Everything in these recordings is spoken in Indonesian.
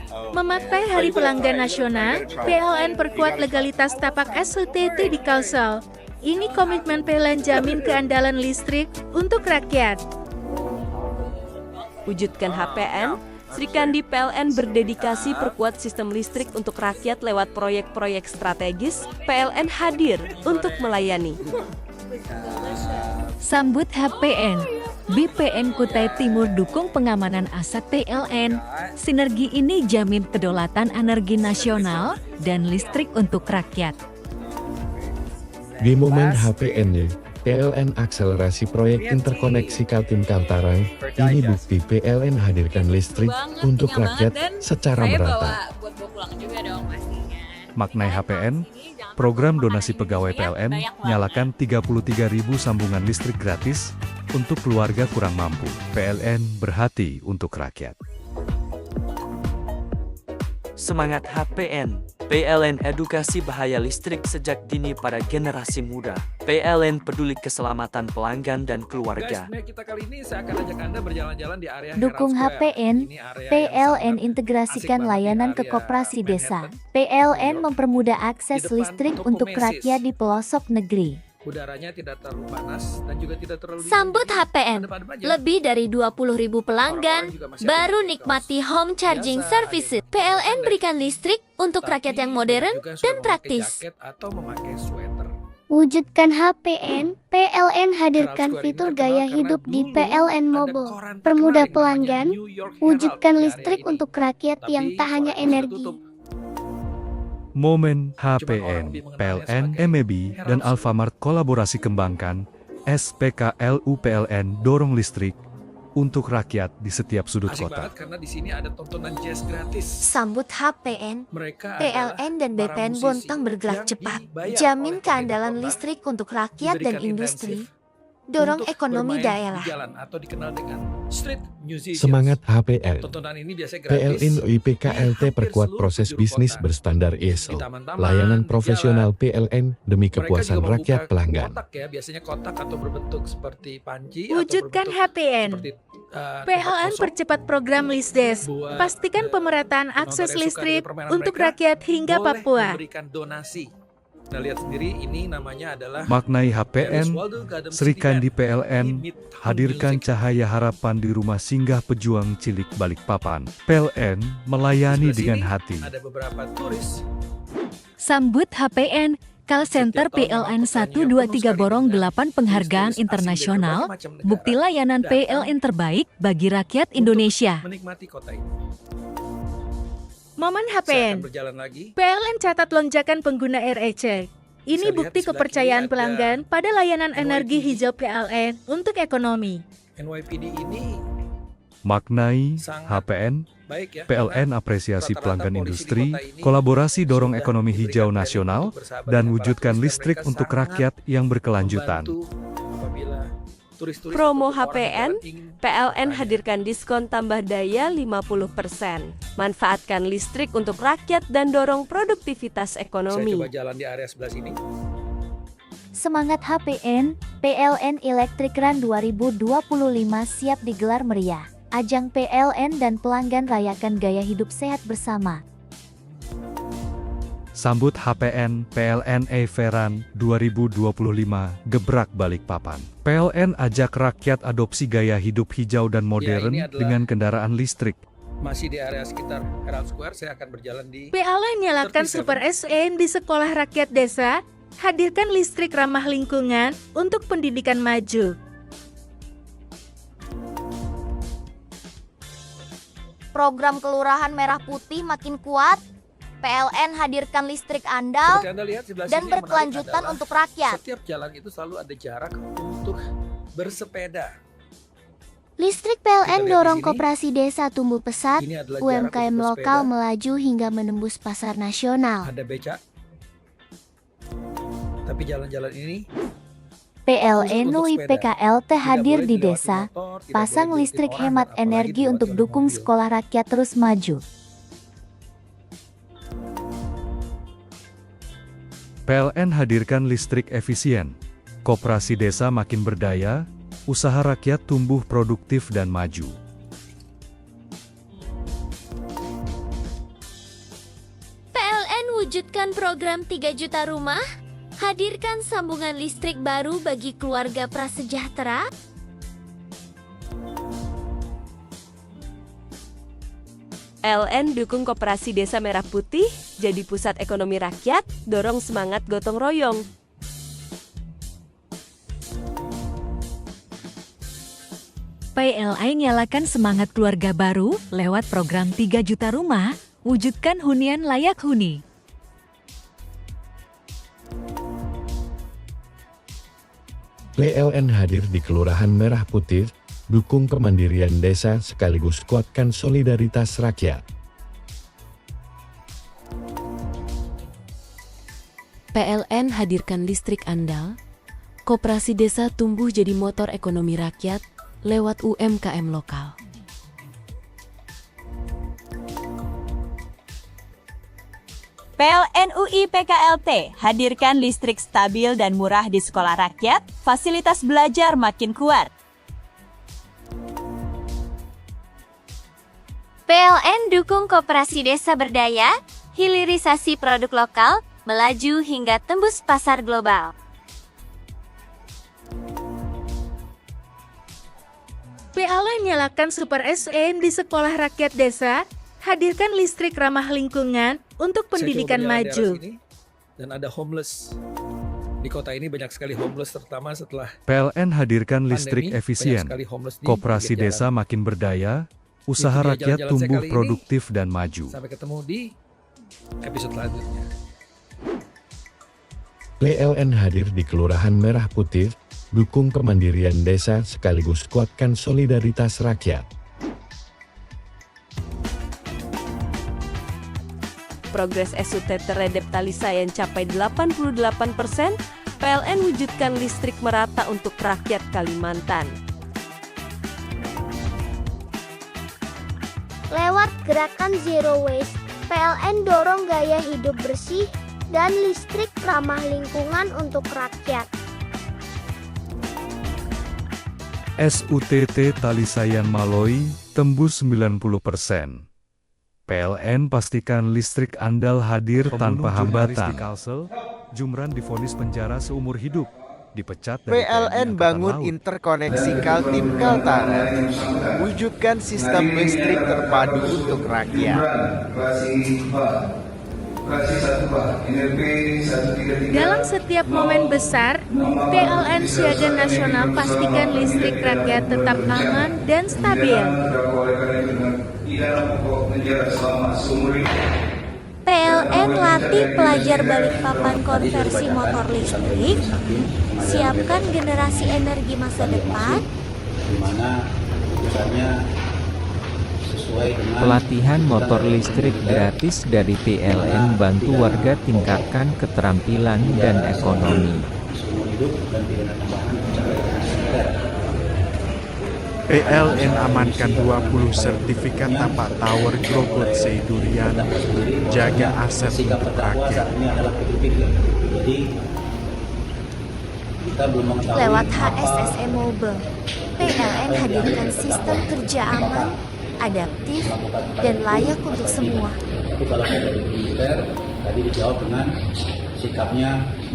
Memakai Hari Pelanggan Nasional, PLN perkuat legalitas tapak SUTT di Kalsel. Ini komitmen PLN jamin keandalan listrik untuk rakyat. Wujudkan HPN, Srikandi PLN berdedikasi perkuat sistem listrik untuk rakyat lewat proyek-proyek strategis. PLN hadir untuk melayani. Sambut HPN. BPN Kutai Timur dukung pengamanan aset PLN. Sinergi ini jamin kedaulatan energi nasional dan listrik untuk rakyat. Di momen HPN, PLN akselerasi proyek interkoneksi Kaltim Kaltarang. Ini bukti PLN hadirkan listrik untuk rakyat secara merata. Maknai HPN, program donasi pegawai PLN, nyalakan 33.000 sambungan listrik gratis untuk keluarga kurang mampu. PLN berhati untuk rakyat. Semangat HPN, PLN edukasi bahaya listrik sejak dini pada generasi muda. PLN peduli keselamatan pelanggan dan keluarga. Kita kali ini saya akan ajak Anda berjalan-jalan di area Dukung HPN, PLN integrasikan layanan ke koperasi desa. PLN mempermudah akses listrik untuk rakyat di pelosok negeri. Udaranya tidak terlalu panas dan juga tidak terlalu Sambut HPN, lebih dari 20.000 pelanggan baru nikmati home charging services. PLN berikan listrik untuk rakyat yang modern dan praktis. Wujudkan HPN, PLN hadirkan fitur gaya hidup di PLN Mobile. Permudah pelanggan, wujudkan listrik untuk rakyat yang tak hanya energi. Momen HPN, PLN, MEB, dan Alfamart kolaborasi kembangkan, SPKLU PLN dorong listrik untuk rakyat di setiap sudut kota. Karena di sini ada tontonan jazz gratis. Sambut HPN, PLN dan BPN Bontang bergerak cepat. Jamin keandalan listrik untuk rakyat dan industri. Dorong ekonomi daerah. Semangat HPN. PLN IPKLT perkuat proses bisnis berstandar ISO. Layanan profesional PLN demi kepuasan rakyat pelanggan. Wujudkan HPN. PLN percepat program Lisdes. Pastikan pemerataan akses listrik untuk rakyat hingga Papua. Nah, lihat sendiri ini namanya adalah Maknai HPN, Srikandi PLN, hadirkan cahaya harapan di rumah singgah pejuang cilik Balikpapan. PLN melayani dengan hati. Ada beberapa turis. Sambut HPN, Call Center PLN 123 borong 8 penghargaan internasional, bukti layanan PLN terbaik bagi rakyat Indonesia. Menikmati kota ini. Momen HPN, PLN catat lonjakan pengguna REC. Ini bukti kepercayaan pelanggan pada layanan energi hijau PLN untuk ekonomi. NYPD ini Maknai HPN, PLN apresiasi pelanggan industri, kolaborasi dorong ekonomi hijau nasional, dan wujudkan listrik untuk rakyat yang berkelanjutan. Promo HPN, PLN hadirkan diskon tambah daya 50%. Manfaatkan listrik untuk rakyat dan dorong produktivitas ekonomi. Saya coba jalan di area sebelah sini. Semangat HPN, PLN Electric Run 2025 siap digelar meriah. Ajang PLN dan pelanggan rayakan gaya hidup sehat bersama. Sambut HPN PLN Everan 2025 gebrak Balikpapan. PLN ajak rakyat adopsi gaya hidup hijau dan modern dengan kendaraan listrik. Masih di area sekitar Herald Square, saya akan berjalan di PLN nyalakan Super SN di sekolah rakyat desa, hadirkan listrik ramah lingkungan untuk pendidikan maju. Program Kelurahan Merah Putih makin kuat. PLN hadirkan listrik andal dan berkelanjutan untuk rakyat. Setiap jalan itu selalu ada jarak untuk bersepeda. Listrik PLN dorong koperasi desa tumbuh pesat, UMKM lokal melaju hingga menembus pasar nasional. Ada becak, tapi jalan-jalan ini PLN IPKLT hadir di desa, pasang listrik hemat energi untuk dukung sekolah rakyat terus maju. PLN hadirkan listrik efisien, koperasi desa makin berdaya, usaha rakyat tumbuh produktif dan maju. Wujudkan program 3 juta rumah. Hadirkan sambungan listrik baru bagi keluarga prasejahtera. PLN dukung Koperasi Desa Merah Putih, jadi pusat ekonomi rakyat, dorong semangat gotong royong. PLN nyalakan semangat keluarga baru lewat program 3 juta rumah, wujudkan hunian layak huni. PLN hadir di Kelurahan Merah Putih, dukung kemandirian desa sekaligus kuatkan solidaritas rakyat. PLN hadirkan listrik andal, Koperasi Desa tumbuh jadi motor ekonomi rakyat lewat UMKM lokal. PLN UI PKLT hadirkan listrik stabil dan murah di sekolah rakyat, fasilitas belajar makin kuat. PLN dukung Koperasi Desa Berdaya, hilirisasi produk lokal, melaju hingga tembus pasar global. PLN nyalakan Super SN di sekolah rakyat desa, hadirkan listrik ramah lingkungan untuk pendidikan maju. Dan ada homeless. Di kota ini banyak sekali homeless, terutama setelah PLN hadirkan listrik pandemi, efisien, banyak sekali homeless di Koperasi pinggir Desa jalan. makin berdaya, usaha Itu dia rakyat jalan-jalan saya tumbuh kali ini. produktif dan maju. Sampai ketemu di episode selanjutnya. PLN hadir di Kelurahan Merah Putih, dukung kemandirian desa sekaligus kuatkan solidaritas rakyat. Progres SUT terhadap Talisayan capai 88%, PLN wujudkan listrik merata untuk rakyat Kalimantan. Lewat gerakan Zero Waste, PLN dorong gaya hidup bersih dan listrik ramah lingkungan untuk rakyat. SUTT Talisayan Maloi tembus 90%. PLN pastikan listrik andal hadir tanpa hambatan. Jumran divonis penjara seumur hidup, dipecat dari PLN bangun interkoneksi Kaltim Kaltara, wujudkan sistem listrik terpadu untuk rakyat. Dalam setiap momen besar, PLN Siaga Nasional pastikan listrik rakyat tetap aman dan stabil. PLN latih pelajar Balikpapan konversi motor listrik, siapkan generasi energi masa depan. Pelatihan motor listrik gratis dari PLN bantu warga tingkatkan keterampilan dan ekonomi. PLN amankan 20 sertifikat tapak tower Grogol Seidurian, jaga aset untuk rakyat. Lewat HSSE Mobile, PLN hadirkan sistem kerja aman, adaptif, dan layak untuk semua.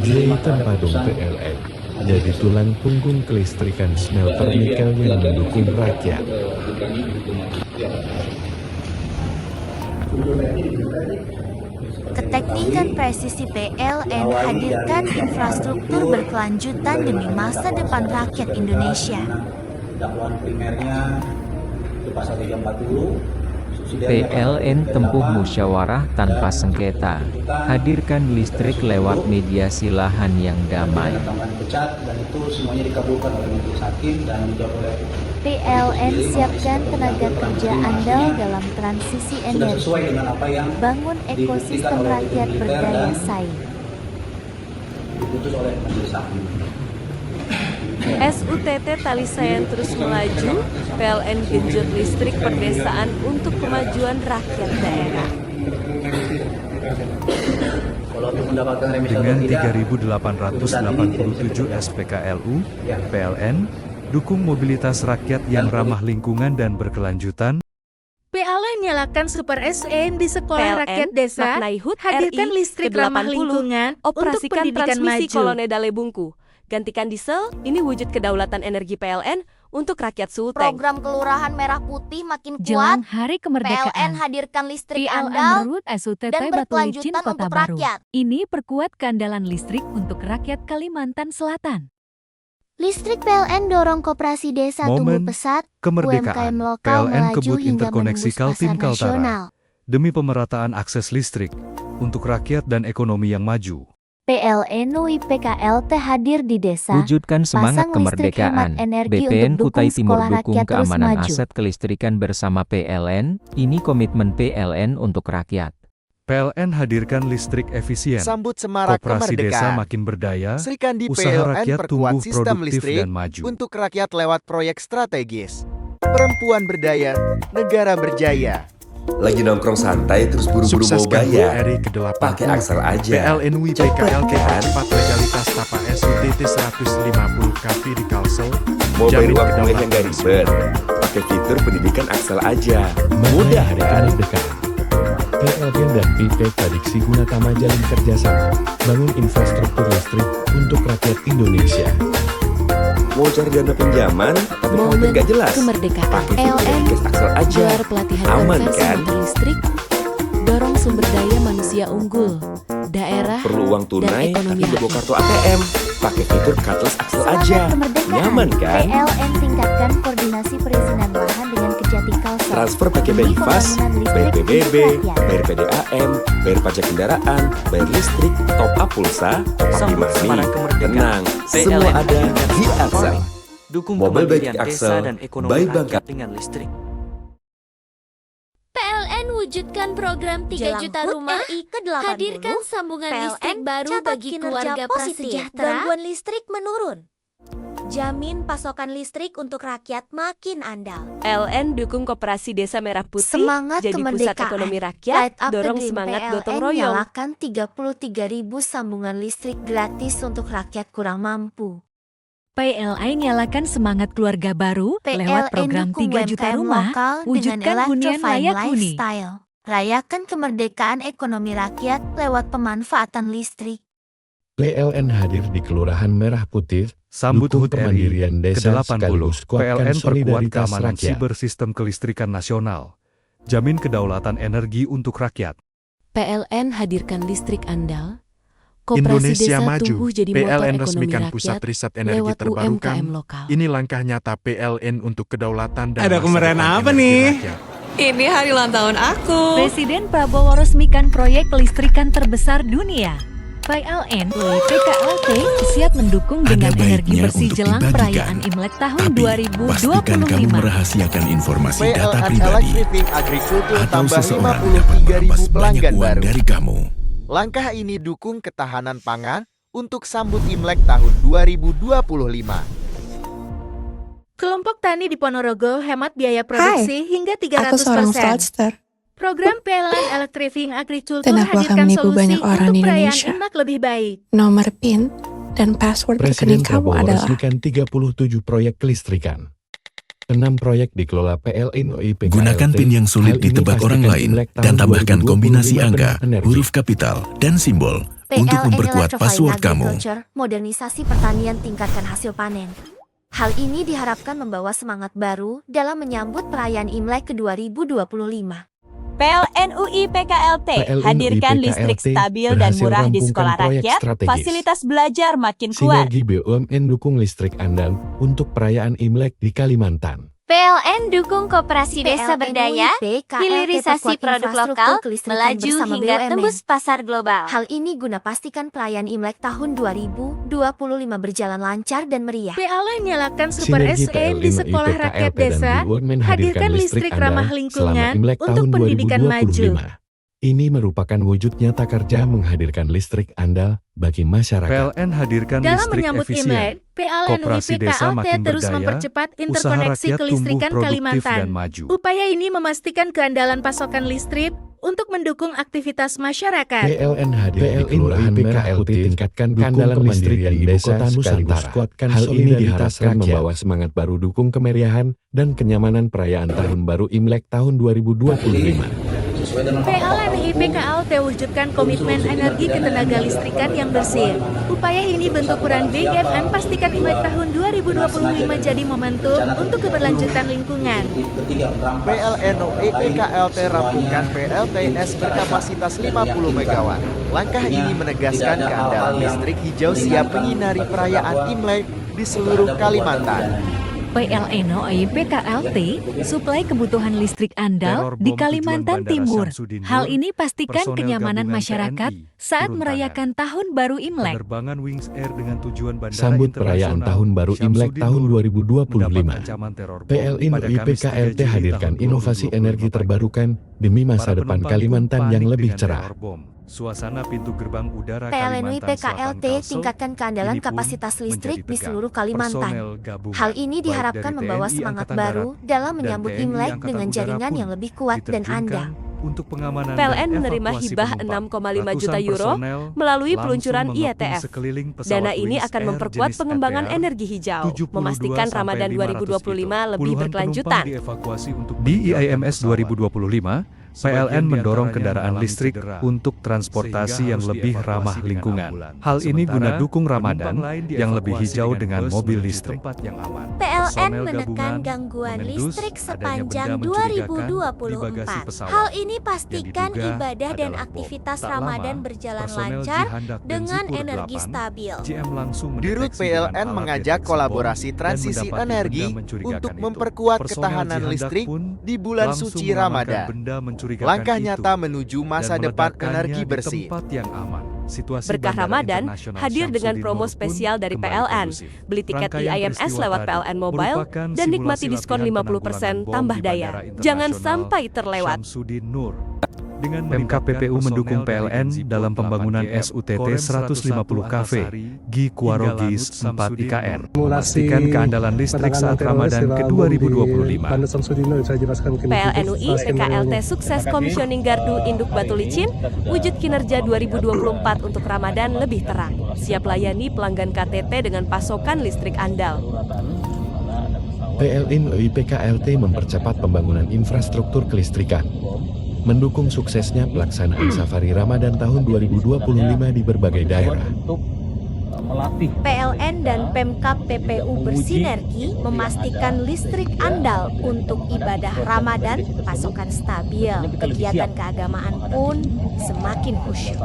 Jahitan Padung PLN jadi tulang punggung kelistrikan smelter nikel yang mendukung rakyat. Keteknikan presisi PLN hadirkan infrastruktur berkelanjutan demi masa depan rakyat Indonesia. PLN tempuh musyawarah tanpa sengketa, hadirkan listrik lewat mediasi lahan yang damai. PLN siapkan tenaga kerja andal dalam transisi energi, bangun ekosistem rakyat berdaya saing. SUTT Talisayan terus melaju, PLN genjot listrik perdesaan untuk kemajuan rakyat daerah. Dengan 3.887 SPKLU, PLN dukung mobilitas rakyat yang ramah lingkungan dan berkelanjutan. PLN nyalakan Super SN di Sekolah PLN, Rakyat Desa, maknai HUT hadirkan RI listrik ramah ke-80, lingkungan untuk operasikan pendidikan transmisi maju. Kolone Dalebungku. Gantikan diesel, ini wujud kedaulatan energi PLN untuk rakyat Sulteng. Program Kelurahan Merah Putih makin Jelang kuat. Hari PLN Kemerdekaan, hadirkan listrik PLN andal Root SUTT dan Batu Licin berkelanjutan Kota untuk Baru. rakyat. Ini perkuat keandalan listrik untuk rakyat Kalimantan Selatan. Listrik PLN dorong koperasi desa tumbuh Momen pesat, kemerdekaan, UMKM lokal PLN melaju kebut hingga interkoneksi menembus Kaltim pasar Kaltara nasional. demi pemerataan akses listrik untuk rakyat dan ekonomi yang maju. PLN UIPKLT hadir di desa. Wujudkan semangat pasang listrik hemat kemerdekaan. energi BPN untuk Kutai dukung Timur sekolah dukung rakyat terus keamanan maju. aset kelistrikan bersama PLN. Ini komitmen PLN untuk rakyat. PLN hadirkan listrik efisien. Sambut semarak Koperasi desa kemerdekaan. makin berdaya, Sri Kandi usaha PLN rakyat perkuat tumbuh sistem produktif listrik dan maju. untuk rakyat lewat proyek strategis. Perempuan berdaya, negara berjaya. Lagi nongkrong santai terus buru-buru mau bayar. Pakai Axel aja. PLN UIPKLT percepat legalitas TAPA SUTT 150 kV di Kalsel. Mau bayar Jamin uang kuliah yang kedaulatan gak ribet. Pakai fitur pendidikan Axel aja. Mudah Mudah kan? PLN dan PT Prediksi guna Tama jalin kerjasama, bangun infrastruktur listrik untuk rakyat Indonesia. Mau cari dana pinjaman, tapi khawatir gak jelas. Kemerdekaan. Pakai fitur PLN Cash Axel aja. gelar pelatihan Aman konversi kan? motor listrik, dorong sumber daya manusia unggul, daerah, Perlu uang dan tunai, ekonomi tapi bawa rakyat. kartu ATM. Pakai fitur Cutlass Axel aja. Kemerdekaan. Nyaman kan? PLN tingkatkan koordinasi perizinan lahan dengan Kejati Kalsel. Transfer pakai Demi Benfas, pembangunan listrik bayar untuk PBB, rakyat. bayar PDAM, bayar pajak kendaraan, bayar listrik, top up pulsa, top up Sambut money. semarak kemerdekaan. Tenang, PLN semua ada hadirkan di smart Axel. farming. Dukung Mobil baik kemandirian desa Axel, dan ekonomi by rakyat Bangka. dengan listrik. PLN wujudkan program 3 Jelang juta HUT rumah. RI ke-80, Hadirkan sambungan PLN listrik baru catat bagi kinerja keluarga positif. prasejahtera. Gangguan listrik menurun. Jamin pasokan listrik untuk rakyat makin andal. PLN dukung Koperasi Desa Merah Putih Semangat jadi pusat kemerdekaan. ekonomi Light rakyat, up the dorong dream. semangat PLN gotong royong. nyalakan 33.000 sambungan listrik gratis untuk rakyat kurang mampu. PLN nyalakan semangat keluarga baru lewat program 3 juta UMKM rumah, lokal wujudkan dengan hunian electrifying layak huni. lifestyle. Rayakan kemerdekaan ekonomi rakyat lewat pemanfaatan listrik. PLN hadir di Kelurahan Merah Putih, Sambut dukung HUT RI kemandirian desa sekaligus ke-80, kuatkan PLN perkuat solidaritas keamanan rakyat. siber sistem kelistrikan nasional. Jamin kedaulatan energi untuk rakyat. PLN hadirkan listrik andal, koperasi Indonesia desa maju. tumbuh jadi motor PLN ekonomi resmikan rakyat pusat riset energi lewat terbarukan. UMKM lokal. Ini langkah nyata PLN untuk kedaulatan dan Ada masa kemeriahan depan apa energi nih? rakyat. Ini hari ulang tahun aku. Presiden Prabowo resmikan proyek kelistrikan terbesar dunia. PLN UIPKLT siap mendukung dengan energi bersih jelang perayaan Imlek tahun 2025. Pastikan kamu merahasiakan informasi data PLN pribadi Electric Agriculture atau tambah seseorang dapat merampas 53.000 banyak pelanggan uang baru. dari kamu. Langkah ini dukung ketahanan pangan untuk sambut Imlek tahun 2025. Kelompok tani di Ponorogo hemat biaya produksi hingga 300%. Aku seorang fraudster. Program PLN Electrifying Agriculture Dan aku akan hadirkan menipu solusi banyak orang untuk di perayaan Indonesia. Imlek lebih baik. Nomor PIN dan password Presiden rekening kamu Prabowo adalah resmikan 37 proyek kelistrikan. 6 proyek dikelola PLN UIPKLT. Gunakan PIN yang sulit Hal ini ditebak orang pastikan lain Imlek tahun dan tambahkan 2025 kombinasi penuh angka, energi. huruf kapital, dan simbol untuk PLN memperkuat Electrifying password kamu. Agriculture, modernisasi pertanian tingkatkan hasil panen. Hal ini diharapkan membawa semangat baru dalam menyambut perayaan Imlek ke-2025. PLN UIPKLT PLN hadirkan UIPKLT listrik stabil dan berhasil murah di rampungkan sekolah proyek rakyat, strategis. fasilitas belajar makin kuat. Sinergi BUMN dukung listrik andal untuk perayaan Imlek di Kalimantan. PLN dukung koperasi desa PLN berdaya, UIPKLT hilirisasi perkuat produk infrastruktur lokal, kelistrikan melaju bersama hingga BUMN. tembus pasar global. Hal ini guna pastikan perayaan Imlek tahun 2025 berjalan lancar dan meriah. PLN nyalakan Super Sinergi SN di PLN Sekolah UIPKLT Rakyat dan Desa, BUMN hadirkan listrik ramah andal lingkungan selama Imlek untuk tahun pendidikan maju. 2025. Ini merupakan wujud nyata kerja menghadirkan listrik andal bagi masyarakat. PLN hadirkan Dalam listrik menyambut efisien. Imlek, PLN Koperasi desa UIPKLT makin terus berdaya, mempercepat usaha interkoneksi rakyat kelistrikan tumbuh produktif Kalimantan. dan maju. Upaya ini memastikan keandalan pasokan listrik untuk mendukung aktivitas masyarakat. PLN hadir di Kelurahan Merah Putih, tingkatkan keandalan listrik di ibu kota Nusantara. Hal ini diharapkan membawa semangat baru, dukung kemeriahan dan kenyamanan perayaan Tahun Baru Imlek tahun 2025. PLN IPKLT wujudkan komitmen energi ketenaga listrikan yang bersih. Upaya ini bentuk peran BUMN pastikan Imlek tahun 2025 jadi momentum untuk keberlanjutan lingkungan. PLN IPKLT rampungkan PLTS berkapasitas 50 MW. Langkah ini menegaskan keandalan listrik hijau siap menyinari perayaan Imlek di seluruh Kalimantan. PLN IPKLT suplai kebutuhan listrik andal di Kalimantan Timur. Hal ini pastikan kenyamanan masyarakat saat merayakan Tahun Baru Imlek. Penerbangan Wings Air dengan tujuan bandara Sambut perayaan Tahun Baru Imlek tahun 2025. PLN IPKLT hadirkan inovasi energi terbarukan demi masa depan Kalimantan yang lebih cerah. Suasana pintu gerbang udara PLN Kalimantan IPKLT tingkatkan keandalan kapasitas listrik di seluruh Kalimantan. Hal ini diharapkan membawa semangat baru dalam menyambut Imlek dengan jaringan yang lebih kuat dan andal. Untuk pengamanan PLN menerima hibah 6,5 juta euro melalui peluncuran IETF. Dana ini akan memperkuat pengembangan energi hijau, memastikan Ramadan 2025 lebih berkelanjutan. Di IIMS 2025, PLN mendorong kendaraan listrik untuk transportasi yang lebih ramah lingkungan. Hal ini guna dukung Ramadan yang lebih hijau dengan mobil listrik. PLN menekan gangguan listrik sepanjang 2024. Hal ini pastikan ibadah dan aktivitas Ramadan berjalan lancar dengan energi stabil. Dirut PLN mengajak kolaborasi transisi energi untuk memperkuat ketahanan listrik di bulan suci Ramadan. Langkah nyata menuju masa depan energi bersih. Berkah Ramadan hadir dengan promo spesial dari PLN. Beli tiket IIMS lewat PLN Mobile dan nikmati diskon 50% tambah daya. Jangan sampai terlewat. PMK-PPU mendukung PLN dalam pembangunan SUTT 150 KV, Gi Kuaro Gis 4 IKN. Memastikan keandalan listrik saat Ramadan ke 2025. PLN UI PKLT sukses commissioning gardu induk batu licin, wujud kinerja 2024 untuk Ramadan lebih terang. Siap layani pelanggan KTT dengan pasokan listrik andal. PLN IPKLT mempercepat pembangunan infrastruktur kelistrikan, mendukung suksesnya pelaksanaan Safari Ramadan tahun 2025 di berbagai daerah. PLN dan Pemkab PPU bersinergi memastikan listrik andal untuk ibadah Ramadan, pasokan stabil, kegiatan keagamaan pun semakin khusyuk.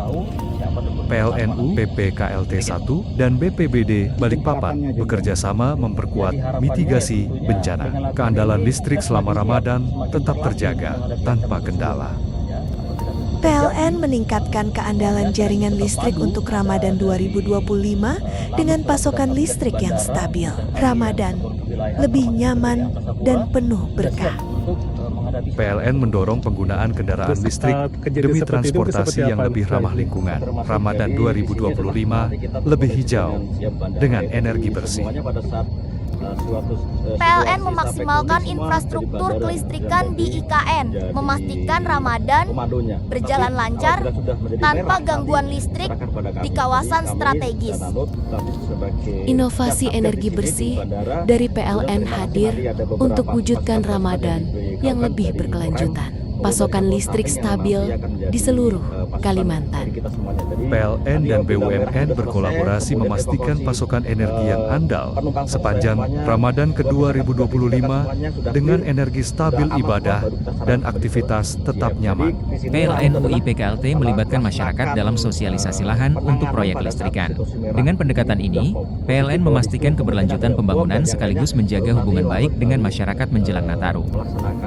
PLNU, PPKLT 1, dan BPBD Balikpapan bekerja sama memperkuat mitigasi bencana. Keandalan listrik selama Ramadan tetap terjaga tanpa kendala. PLN meningkatkan keandalan jaringan listrik untuk Ramadan 2025 dengan pasokan listrik yang stabil. Ramadan lebih nyaman dan penuh berkah. PLN mendorong penggunaan kendaraan listrik demi transportasi yang lebih ramah lingkungan. Ramadan 2025 lebih hijau dengan energi bersih. PLN memaksimalkan infrastruktur kelistrikan di IKN, memastikan Ramadan berjalan lancar tanpa gangguan listrik di kawasan strategis. Inovasi energi bersih dari PLN hadir untuk wujudkan Ramadan yang lebih berkelanjutan. Pasokan listrik stabil di seluruh Kalimantan. PLN dan BUMN berkolaborasi memastikan pasokan energi yang andal sepanjang Ramadan ke 2025 dengan energi stabil ibadah dan aktivitas tetap nyaman. PLN UI PKLT melibatkan masyarakat dalam sosialisasi lahan untuk proyek listrikan. Dengan pendekatan ini, PLN memastikan keberlanjutan pembangunan sekaligus menjaga hubungan baik dengan masyarakat menjelang Nataru.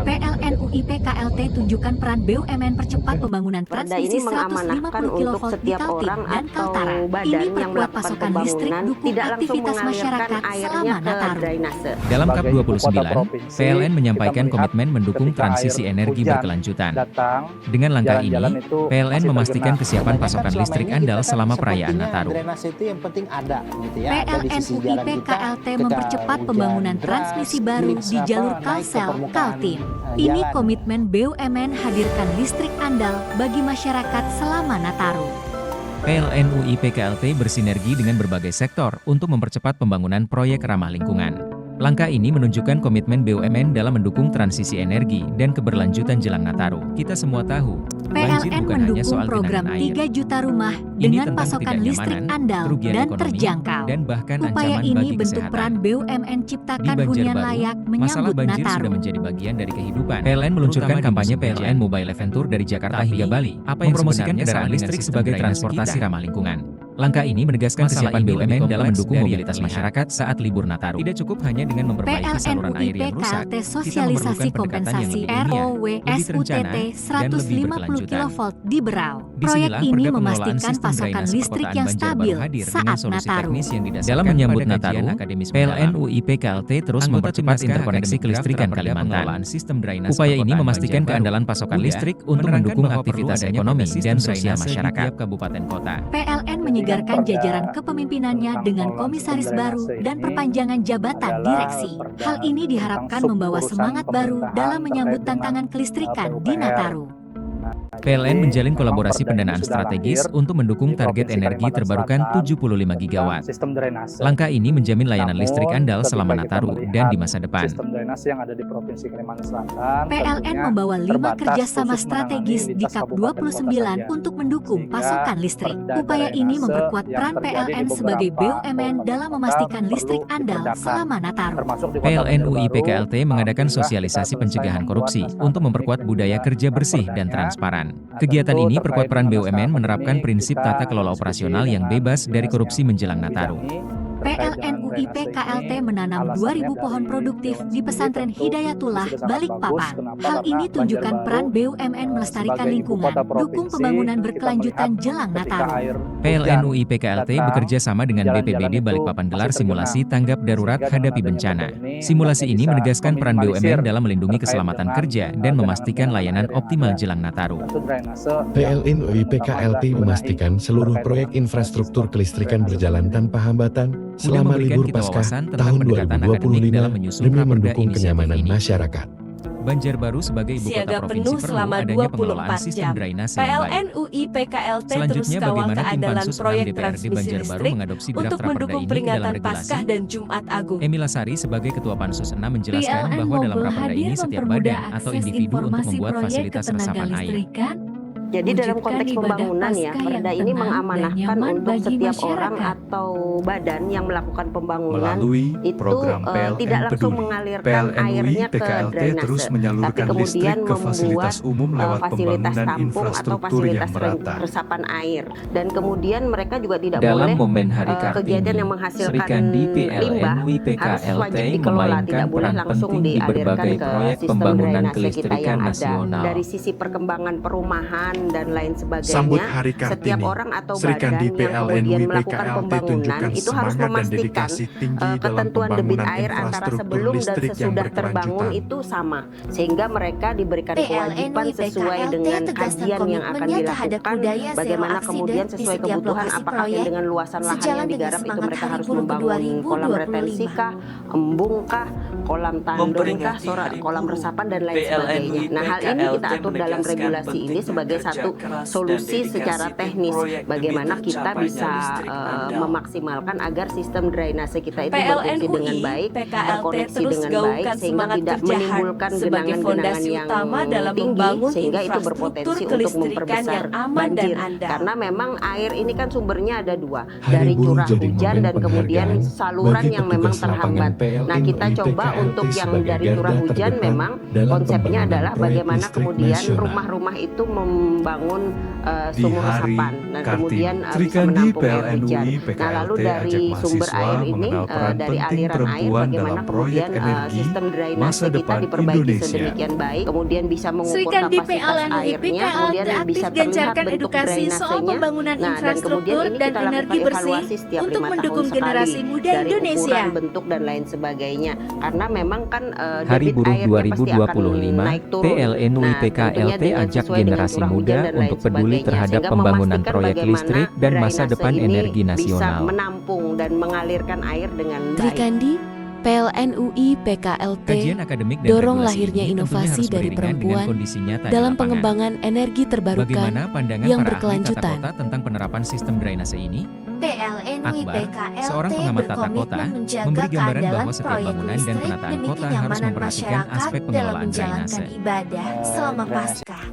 PLN UI PKLT tunjukkan peran BUMN percepat pembangunan transmisi 150 250 kV di Kaltim dan Kaltara. Ini perkuat pasokan listrik dukung aktivitas masyarakat selama Nataru. Dalam KAP 29, PLN menyampaikan komitmen mendukung transisi energi berkelanjutan. Dengan langkah ini, PLN memastikan kesiapan pasokan listrik andal selama perayaan Nataru. PLN UIP KLT mempercepat pembangunan transmisi baru di jalur Kalsel, Kaltim. Ini komitmen BUMN hadirkan listrik andal bagi masyarakat selama Nataru. PLN UIP KLT bersinergi dengan berbagai sektor untuk mempercepat pembangunan proyek ramah lingkungan. Langkah ini menunjukkan komitmen BUMN dalam mendukung transisi energi dan keberlanjutan jelang Nataru. Kita semua tahu, banjir PLN bukan hanya mendukung soal program genangan air. 3 juta rumah Ini dengan tentang pasokan listrik ketidaknyamanan, andal kerugian dan ekonomi, terjangkau. dan bahkan Upaya ancaman ini bagi bentuk kesehatan. peran BUMN Di ciptakan hunian Banjarbaru, layak masalah menyambut banjir Nataru. sudah menjadi bagian dari kehidupan. PLN meluncurkan kampanye PLN Mobile Adventure dari Jakarta hingga Bali, mempromosikan kendaraan listrik sebagai transportasi ramah lingkungan. Langkah ini menegaskan kesiapan BUMN dalam mendukung mobilitas masyarakat saat libur Nataru. Tidak cukup hanya dengan memperbaiki PLN saluran air UIP yang rusak, KLT kita sosialisasi memerlukan pendekatan yang kompensasi lebih ilmiah, ROW lebih terencana, SUTT dan lebih 150 berkelanjutan. kV di Berau. Proyek Disinilah ini Perda Pengelolaan memastikan Sistem pasokan Drainase listrik Perkotaan yang Banjarbaru stabil hadir saat dengan solusi Nataru. teknis yang didasarkan dalam menyambut Nataru, PLN UIP KLT terus mempercepat interkoneksi kelistrikan Kalimantan. Upaya ini memastikan keandalan pasokan listrik untuk mendukung aktivitas ekonomi dan sosial masyarakat kabupaten kota. PLN menyegarkan jajaran kepemimpinannya dengan komisaris baru dan perpanjangan jabatan direksi. Hal ini diharapkan membawa semangat baru dalam menyambut tantangan kelistrikan di Nataru. PLN menjalin kolaborasi pendanaan strategis untuk mendukung target energi terbarukan 75 gigawatt. Langkah ini menjamin layanan listrik andal selama Nataru dan di masa depan. PLN membawa 5 kerjasama strategis di KAP 29 untuk mendukung pasokan listrik. Upaya ini memperkuat peran PLN sebagai BUMN dalam memastikan listrik andal selama Nataru. PLN UIP KLT mengadakan sosialisasi pencegahan korupsi untuk memperkuat budaya kerja bersih dan transparan. Kegiatan ini perkuat peran BUMN menerapkan prinsip tata kelola operasional yang bebas dari korupsi menjelang Nataru. PLN UIP KLT menanam 2.000 pohon produktif di pesantren Hidayatullah, Balikpapan. Hal ini tunjukkan peran BUMN melestarikan lingkungan, dukung pembangunan berkelanjutan jelang Nataru. PLN UIP KLT bekerja sama dengan BPBD Balikpapan gelar simulasi tanggap darurat hadapi bencana. Simulasi ini menegaskan peran BUMN dalam melindungi keselamatan kerja dan memastikan layanan optimal jelang Nataru. PLN UIP KLT memastikan seluruh proyek infrastruktur kelistrikan berjalan tanpa hambatan selama libur Paskah tahun 2025 demi mendukung kenyamanan masyarakat. Banjarbaru sebagai ibu kota Siaga provinsi penuh perlu selama adanya pengelolaan 24 sistem jam. drainase yang baik. PLN UIP KLT terus Selanjutnya, kawal bagaimana tim keandalan Pansus proyek DPRD transmisi Banjarbaru listrik mengadopsi draft untuk raperda mendukung ini peringatan dalam regulasi? Paskah dan Jumat Agung. Emila Sari sebagai Ketua Pansus 6 menjelaskan PLN bahwa dalam Mobile raperda hadir ini setiap mempermudah badan atau akses individu untuk informasi membuat proyek fasilitas resapan air. ketenagalistrikan. Jadi dalam Wujudkan konteks ibadah pembangunan ya, Paskah perda yang ini tenang dan mengamanahkan nyaman untuk bagi setiap orang masyarakat. atau badan yang melakukan pembangunan Melalui itu program PLN tidak langsung Peduli, mengalirkan PLN airnya UIP ke KLT drainase, terus tapi menyalurkan kemudian listrik ke membuat fasilitas umum lewat fasilitas pembangunan tampung atau infrastruktur yang fasilitas merata. resapan air. Dan kemudian mereka juga tidak Dalam boleh momen Hari kegiatan Kartini, yang menghasilkan Sri Kandi PLN limbah UIP harus KLT wajib dikelola, memainkan tidak boleh peran langsung penting di dialirkan berbagai ke proyek sistem pembangunan drainase kita kelistrikan yang ada. nasional. Dari sisi perkembangan perumahan dan lain sebagainya, Sambut Hari setiap Kartini, orang atau Sri badan Kandi yang PLN kemudian UIP melakukan KLT pembangunan tunjukkan itu harus semangat dan memastikan dedikasi tinggi dalam ketentuan debit pembangunan air antara infrastruktur sebelum dan listrik yang sesudah terbangun berkelanjutan. itu sama, sehingga mereka diberikan PLN kewajiban UIP sesuai KLT dengan tegaskan kajian yang akan komitmennya terhadap dilakukan, budaya zero bagaimana accident kemudian di sesuai setiap kebutuhan lokasi apakah proyek. yang dengan luasan lahan Sejalan yang dengan digarap itu semangat mereka Hari harus Buruh membangun kolam 2025. retensi kah, embung kah, kolam tandon kah, Memperingati Hari kolam Buruh, resapan dan lain PLN sebagainya. UIP Nah, hal ini kita KLT atur dalam menegaskan regulasi ini pentingnya sebagai kerja satu keras dan solusi dedikasi secara tim teknis proyek demi bagaimana kita tercapainya bisa listrik andal. memaksimalkan agar sistem drainase kita itu PLN berfungsi dengan UI, baik, PKLT terkoneksi terus dengan baik, gaungkan sehingga semangat tidak kerja hard menimbulkan sebagai genangan-genangan fondasi yang utama dalam tinggi, membangun sehingga itu infrastruktur berpotensi untuk kelistrikan memperbesar yang aman dan banjir. andal. Karena memang air ini kan sumbernya ada dua, Hari dari Buruh curah jadi hujan momen dan kemudian penghargaan saluran bagi yang memang petugas lapangan terhambat. PLN Nah, kita UIP coba KLT untuk yang sebagai dari garda curah hujan terdepan memang dalam konsepnya pembangunan adalah proyek bagaimana listrik kemudian nasional. rumah-rumah itu membangun Di sumur hari resapan dan kemudian Kartini, bisa Trikandi menampung air PLN hujan. UI Nah, lalu PKLT dari ajak sumber mahasiswa air ini, mengenal peran dari penting aliran air, perempuan bagaimana dalam proyek kemudian energi sistem drainase masa kita depan diperbaiki Indonesia. sedemikian baik, kemudian bisa mengukur Serikandi kapasitas PLN UI airnya, kemudian PKLT bisa aktif terlihat gencarkan bentuk edukasi soal drainasenya. pembangunan Nah, dan kemudian infrastruktur ini dan kita lakukan energi bersih evaluasi setiap untuk 5 tahun mendukung sekali generasi muda dari Indonesia. ukuran, bentuk dan lain sebagainya. Karena memang kan Hari debit Buruh airnya pasti akan 2025, naik turun. PLN UI Nah, tentunya PKLT dengan ajak sesuai dengan generasi curah hujan muda dan lain untuk peduli sebagainya. terhadap Sehingga pembangunan memastikan proyek bagaimana listrik dan masa drainase depan ini energi bisa nasional. menampung dan mengalirkan air dengan baik. Trikandi, PLN UI PKLT Kajian akademik dan dorong regulasi lahirnya ini tentunya inovasi harus dari beriringan dengan perempuan kondisi nyata di dalam lapangan. pengembangan energi terbarukan Bagaimana pandangan yang para ahli tata berkelanjutan. kota tentang penerapan sistem drainase ini? PLN UI Akbar, PKLT seorang pengamat tata kota, berkomitmen menjaga memberi gambaran keandalan bahwa setiap proyek bangunan dan listrik penataan demi kota harus kenyamanan memperhatikan masyarakat aspek dalam pengelolaan menjalankan drainase. ibadah selama Paskah.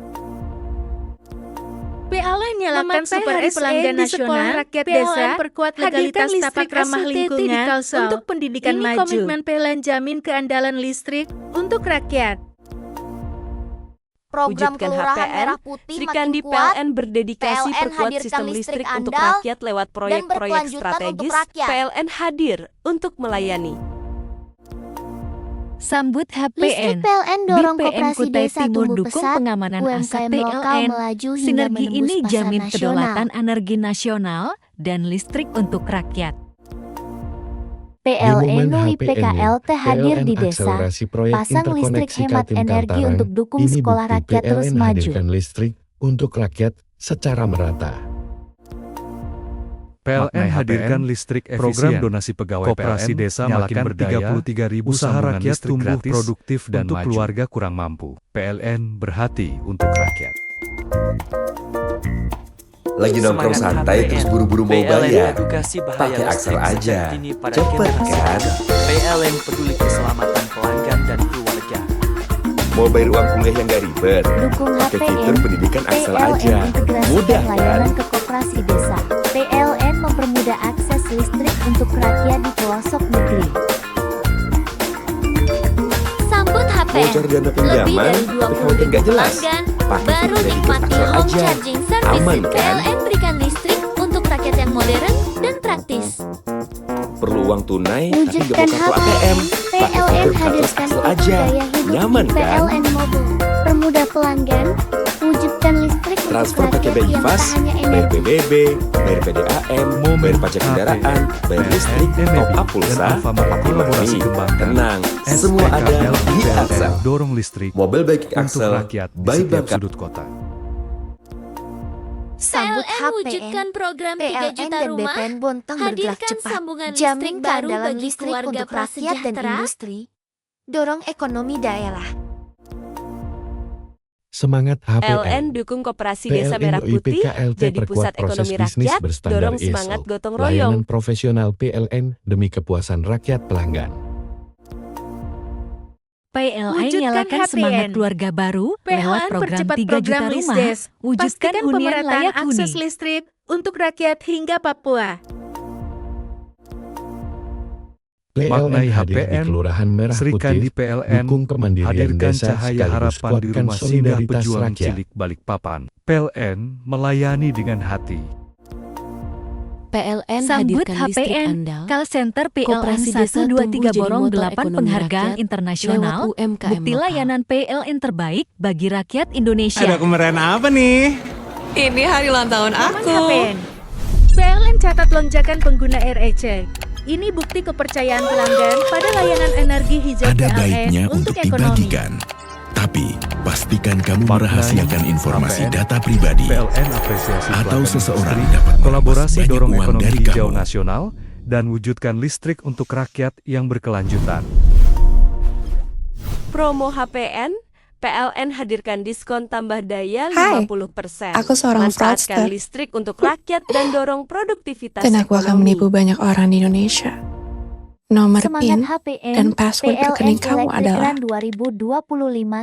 PLN nyalakan Memakai super Hari pelanggan di Sekolah nasional, Rakyat PLN Desa, perkuat hadirkan legalitas listrik tapak ramah STT di lingkungan Kalsel. untuk pendidikan Ini maju. komitmen PLN jamin keandalan listrik untuk rakyat. Program Wujudkan Kelurahan HPN, Merah Putih Serikandi makin kuat. PLN berdedikasi PLN perkuat hadirkan sistem listrik listrik untuk andal rakyat lewat dan proyek-proyek berkelanjutan strategis. untuk rakyat. PLN hadir untuk melayani. Sambut Listrik HPN. PLN dorong BPN koperasi Kutai desa Timur tumbuh dukung pesat, pengamanan aset UMKM lokal PLN. melaju hingga Sinergi menembus ini pasar jamin nasional. kedaulatan energi nasional dan listrik untuk rakyat. PLN Di momen UI HPN, PKLT hadir PLN di desa. akselerasi proyek Pasang listrik interkoneksi hemat Kaltim energi Kaltarang. untuk dukung Ini sekolah bukti rakyat terus PLN maju. hadirkan listrik untuk rakyat secara merata. PLN Makna hadirkan HPN, listrik efisien. Program donasi pegawai Koperasi PLN desa nyalakan makin berdaya, 33.000 usaha sambungan rakyat listrik tumbuh gratis produktif dan untuk maju. keluarga kurang mampu. PLN berhati untuk rakyat. Lagi nongkrong Semangat santai HPN, terus buru-buru mau PLN bayar. edukasi bahaya Pakai listrik Axel sejak aja. dini pada Cepet generasi kan? muda. PLN peduli keselamatan pelanggan dan keluarga. Mau bayar uang kuliah yang gak ribet? Dukung Pakai HPN, fitur pendidikan Axel PLN aja. integrasikan Mudah kan? layanan ke koperasi desa. PLN mempermudah akses listrik untuk rakyat di pelosok negeri. Sambut Mau HPN. cari dana Lebih pinjaman, dari tapi 20.000 konten gak jelas? pelanggan, Pakai baru fitur nikmati Axel home aja. charging service. Aman kan? PLN berikan listrik untuk rakyat yang modern dan praktis. Perlu uang tunai, tapi gak Wujudkan mau kartu HPN, ATM. Pakai PLN fitur Kartu hadirkan Axel fitur aja. gaya hidup Nyaman di kan? PLN Mobile. Permudah pelanggan, wujudkan listrik Transfer untuk pakai rakyat BI yang Fast, tak hanya bayar energi. PBB, bayar PDAM, bayar pajak kendaraan, bayar listrik, top up pulsa, Alfamart pakai kolaborasi money. kembangkan. Tenang, semua ada di PLN Axel. dorong listrik Mobile Banking untuk Axel rakyat di by setiap Bangka. sudut kota. Sambut PLN HPN, wujudkan program 3 PLN juta dan rumah. BPN Bontang bergerak Hadirkan cepat. sambungan Jamin listrik baru keandalan bagi listrik keluarga untuk rakyat dan prasejahtera. industri. Dorong ekonomi daerah. Semangat HPN. PLN dukung Koperasi Desa PLN Merah UI Putih PKLT jadi perkuat pusat proses ekonomi bisnis rakyat, berstandar dorong ISO. semangat gotong Layanan royong. profesional PLN demi kepuasan rakyat pelanggan. PLN Wujudkan nyalakan HPN. semangat keluarga baru lewat PLN program percepat 3 juta program rumah. Lisdes. Wujudkan Pastikan hunian pemerataan layak huni. akses listrik untuk rakyat hingga Papua. Maknai PLN hadir di HPN, Kelurahan Merah Serikandi Putih, PLN, dukung kemandirian hadirkan desa cahaya sekaligus harapan di kuatkan rumah singgah solidaritas pejuang rakyat. cilik Balikpapan. PLN melayani dengan hati. PLN Sambut hadirkan listrik HPN, andal. Call Center PLN Koperasi desa tumbuh 123 jadi borong motor 8 ekonomi penghargaan rakyat internasional, lewat UMKM bukti lokal. layanan PLN terbaik bagi rakyat Indonesia. Ada kemeriahan apa nih? Ini hari ulang tahun aku. HPN. PLN catat lonjakan pengguna REC. Ini bukti kepercayaan pelanggan pada layanan energi hijau Ada PLN baiknya untuk ekonomi. dibagikan. Tapi, pastikan kamu Maknai merahasiakan informasi HPN, data pribadi PLN apresiasi atau pelanggan seseorang industri, dapat kolaborasi merampas dorong banyak uang ekonomi dari hijau kamu. nasional dan wujudkan listrik untuk rakyat yang berkelanjutan. Promo HPN, PLN hadirkan diskon tambah daya Hai, 50%. aku seorang Manfaatkan fraudster. listrik untuk rakyat dan dorong produktivitas Dan aku akan ekonomi. menipu banyak orang di Indonesia. Nomor Semangat PIN HPN, dan password PLN rekening kamu Electric adalah Run 2025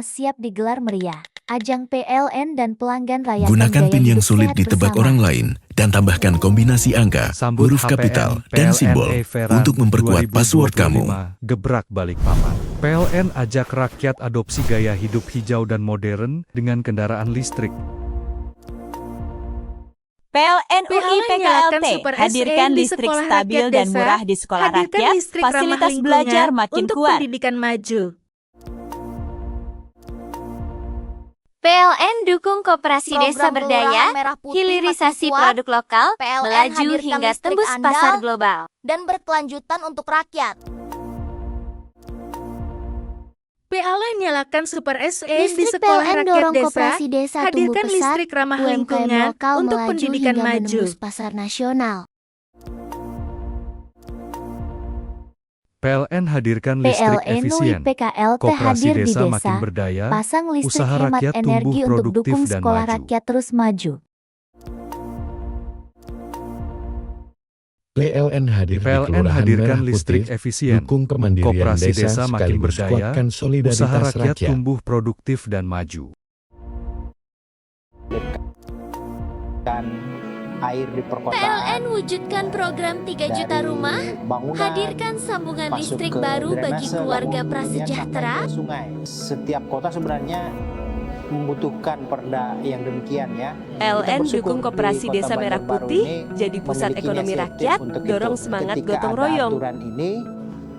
siap digelar meriah. Ajang PLN dan pelanggan rayakan Gunakan gaya PIN yang hidup sulit sehat ditebak bersama. orang lain dan tambahkan kombinasi angka, Sambut huruf HPN, kapital, dan PLN simbol Everan untuk memperkuat password kamu. 2025, Gebrak Balikpapan. PLN ajak rakyat adopsi gaya hidup hijau dan modern dengan kendaraan listrik. PLN UI PLN nyalakan PKLT Super hadirkan SE di listrik sekolah stabil rakyat dan desa, murah di sekolah hadirkan rakyat, listrik ramah fasilitas lingkungan belajar makin untuk kuat. pendidikan maju. PLN dukung koperasi desa berdaya, hilirisasi produk lokal, melaju hingga tembus pasar global, dan berkelanjutan untuk rakyat. PLN nyalakan Super SE di Listrik sekolah PLN rakyat dorong desa, koperasi desa tumbuh hadirkan pesat, listrik ramah UMKM lingkungan lokal untuk melaju pendidikan hingga maju. menembus pasar nasional. PLN hadirkan listrik PLN efisien, PKLT koperasi hadir di desa desa, makin berdaya, pasang listrik usaha hemat rakyat tumbuh energi untuk produktif dukung dan sekolah maju. rakyat terus maju. PLN hadir di PLN Kelurahan hadirkan Merah listrik Putih, efisien, dukung kemandirian koperasi desa desa makin sekaligus berdaya, kuatkan solidaritas usaha rakyat rakyat. tumbuh produktif dan maju. Air di perkotaan. PLN wujudkan program 3 juta rumah, hadirkan sambungan listrik baru bagi keluarga prasejahtera. Setiap kota sebenarnya membutuhkan perda yang demikian ya. PLN dukung koperasi desa Merah Putih jadi pusat ekonomi rakyat, dorong semangat gotong royong. Aturan ini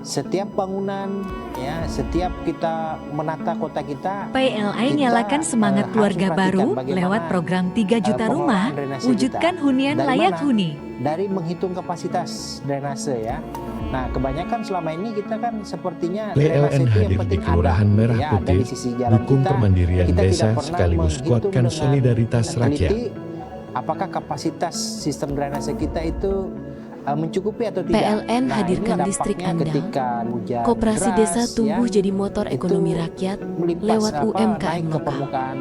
setiap bangunan ya, setiap kita menata kota kita, PLN nyalakan semangat keluarga baru lewat program 3 juta rumah, wujudkan hunian layak huni. Dari menghitung kapasitas drainase ya. Nah, kebanyakan selama ini kita kan sepertinya PLN hadir di Kelurahan Merah ya, Putih, dukung kemandirian desa sekaligus kuatkan solidaritas rakyat. Apakah kapasitas sistem drainase kita itu mencukupi atau tidak? PLN hadirkan listrik andal, koperasi desa tumbuh jadi motor ekonomi rakyat lewat UMKM ke permukaan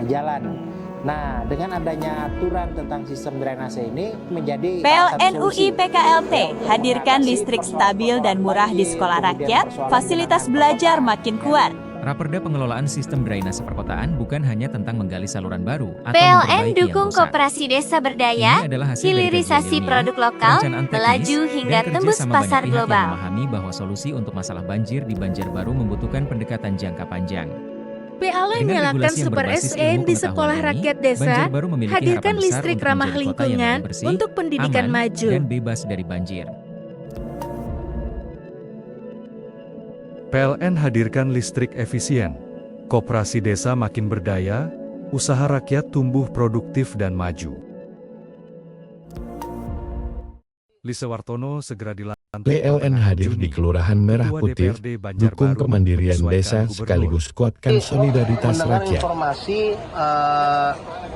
jalan. Nah, dengan adanya aturan tentang sistem drainase ini menjadi PLN UI PKLT hadirkan listrik stabil dan murah di sekolah rakyat, fasilitas belajar makin kuat. Raperda pengelolaan sistem drainase perkotaan bukan hanya tentang menggali saluran baru atau PLN memperbaiki dukung yang rusak. koperasi desa berdaya, Ini adalah hasil dari hilirisasi kajian produk ilmiah, lokal, perencanaan teknis, melaju hingga dan kerja tembus sama pasar banyak pihak global. yang memahami bahwa solusi untuk masalah banjir di Banjarbaru membutuhkan pendekatan jangka panjang. PLN Dengan nyalakan regulasi yang Super berbasis SE ilmu di pengetahuan sekolah ini, rakyat desa, Banjarbaru memiliki hadirkan harapan besar listrik untuk ramah menjadi kota yang lingkungan lebih bersih, untuk pendidikan aman, maju. dan bebas dari banjir. PLN hadirkan listrik efisien, koperasi desa makin berdaya, usaha rakyat tumbuh produktif dan maju. Lisa Wartono segera dilantik PLN hadir di Kelurahan Merah Ketua Putih, DPRD Banjarbaru dukung kemandirian menyesuaikan desa gubernur. sekaligus kuatkan solidaritas mendengar rakyat. informasi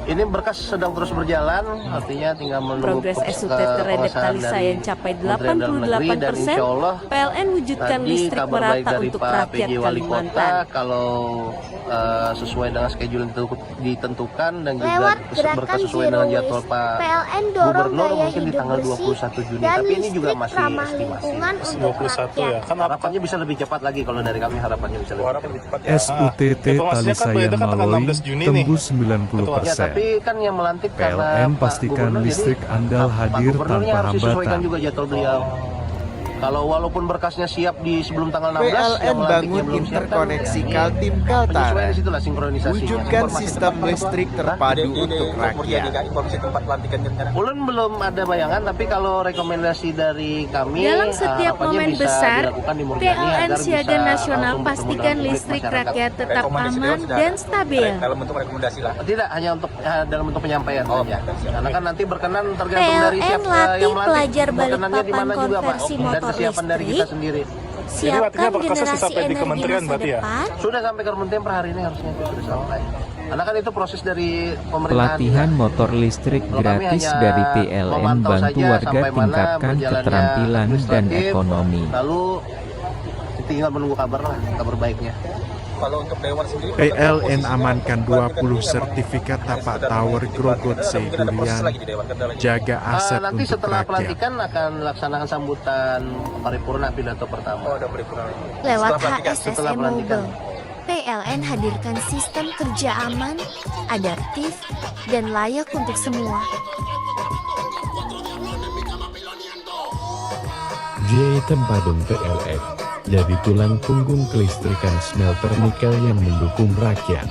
ini berkas sedang terus berjalan, artinya tinggal menunggu Progres SUT terhadap Talisa yang capai 88%, PLN wujudkan listrik merata untuk rakyat Kalimantan. Kalau sesuai dengan schedule yang ditentukan dan juga Lewat gerakan berkas sesuai Zero dengan jadwal Waste, Pak PLN dorong Gubernur gaya mungkin di hidup tanggal bersih 21 Juni, dan tapi ini juga listrik masih ramah estimasi. lingkungan untuk rakyat. Kan harapannya bisa lebih cepat lagi, kalau dari kami harapannya bisa lebih cepat. SUTT Talisa yang Maloi tembus 90%. Ya, tapi kan yang melantik PLN pastikan listrik andal hadir tanpa harus disesuaikan hambatan. juga jadwal beliau. Kalau walaupun berkasnya siap di sebelum tanggal 16, PLN bangun interkoneksi Kaltim Kaltara, wujudkan sistem listrik terpadu untuk rakyat. Belum ada bayangan, tapi kalau rekomendasi dari kami Dalam setiap harapannya momen bisa besar, dilakukan di Murjani PLN agar Siaga bisa Nasional langsung pastikan berkemudahan publik listrik masyarakat. rakyat tetap aman dan stabil. Dalam bentuk rekomendasi lah. Tidak, hanya untuk dalam bentuk penyampaian saja. Karena kan nanti berkenan tergantung dari PLN siapa latih yang melantik. pelajar Berkenannya di Balikpapan mana juga, Pak. konversi Dan motor kesiapan dari kita listrik. sendiri. Siapkan generasi energi masa depan. Sudah sampai ke Kementerian per hari ini harusnya sudah sampai. Karena kan itu proses dari pemerintahan. Pelatihan motor listrik Kalau kami gratis hanya dari PLN memantau bantu saja warga sampai mana tingkatkan berjalannya keterampilan dan administratif, ekonomi. Lalu tinggal menunggu kabar lah, kabar baiknya. Kalau untuk Dewan sendiri, PLN amankan 20 sertifikat tapak tower Grogot Seidurian, jaga aset nanti untuk setelah rakyat. pelantikan akan laksanakan sambutan paripurna pidato pertama. Lewat Setelah HSSE pelantikan. Mobile, PLN hadirkan sistem kerja aman, adaptif, dan layak untuk semua. J. Tempadung PLN jadi tulang punggung kelistrikan smelter nikel yang mendukung rakyat.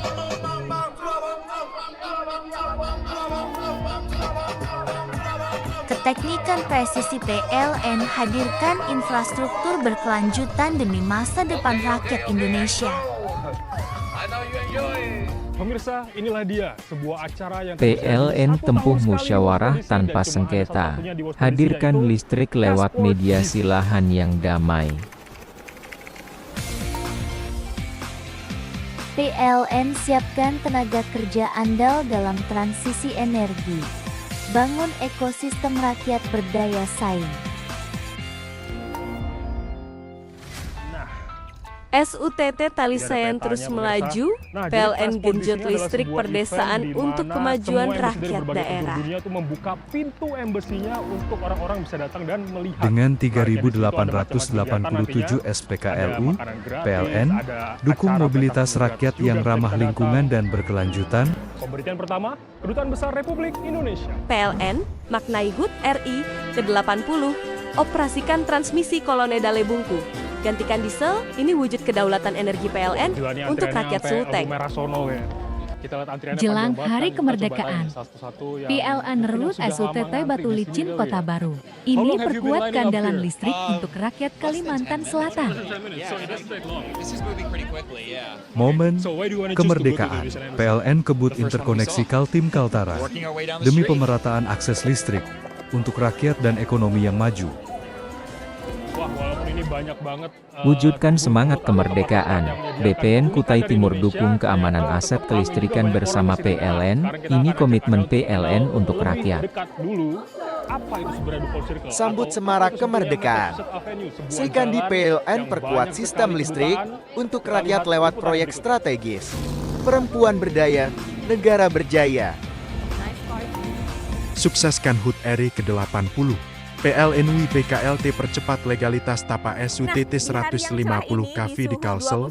Teknikan presisi PLN hadirkan infrastruktur berkelanjutan demi masa depan rakyat Indonesia. Pemirsa, inilah dia sebuah acara yang PLN tempuh musyawarah tanpa sengketa. Hadirkan listrik lewat mediasi lahan yang damai. PLN siapkan tenaga kerja andal dalam transisi energi. Bangun ekosistem rakyat berdaya saing. SUTT Talisayan terus melaju, PLN genjot listrik perdesaan untuk kemajuan rakyat daerah. Dunia itu membuka pintu embesinya untuk orang-orang bisa datang dan melihat. Dengan 3.887 SPKLU, PLN dukung mobilitas rakyat yang ramah lingkungan dan berkelanjutan. Pemberian pertama, Kedutaan Besar Republik Indonesia. PLN maknai HUT RI ke-80, operasikan transmisi Kolonel Dalebungku. Gantikan diesel, ini wujud kedaulatan energi PLN untuk rakyat Sulteng. Jelang Hari Kemerdekaan, PLN Rut SUTT Batu Licin Kota Baru. Ini perkuat keandalan listrik untuk rakyat Kalimantan Selatan. Momen kemerdekaan, PLN kebut interkoneksi Kaltim Kaltara demi pemerataan akses listrik untuk rakyat dan ekonomi yang maju. Wujudkan semangat kemerdekaan. BPN Kutai Timur dukung keamanan aset kelistrikan bersama PLN. Ini komitmen PLN untuk rakyat. Sambut semarak kemerdekaan. Srikandi PLN perkuat sistem listrik untuk rakyat lewat proyek strategis. Perempuan berdaya, negara berjaya. Sukseskan HUT RI ke-80. PLN PKLT percepat legalitas TAPA SUTT 150 kV di Kalsel,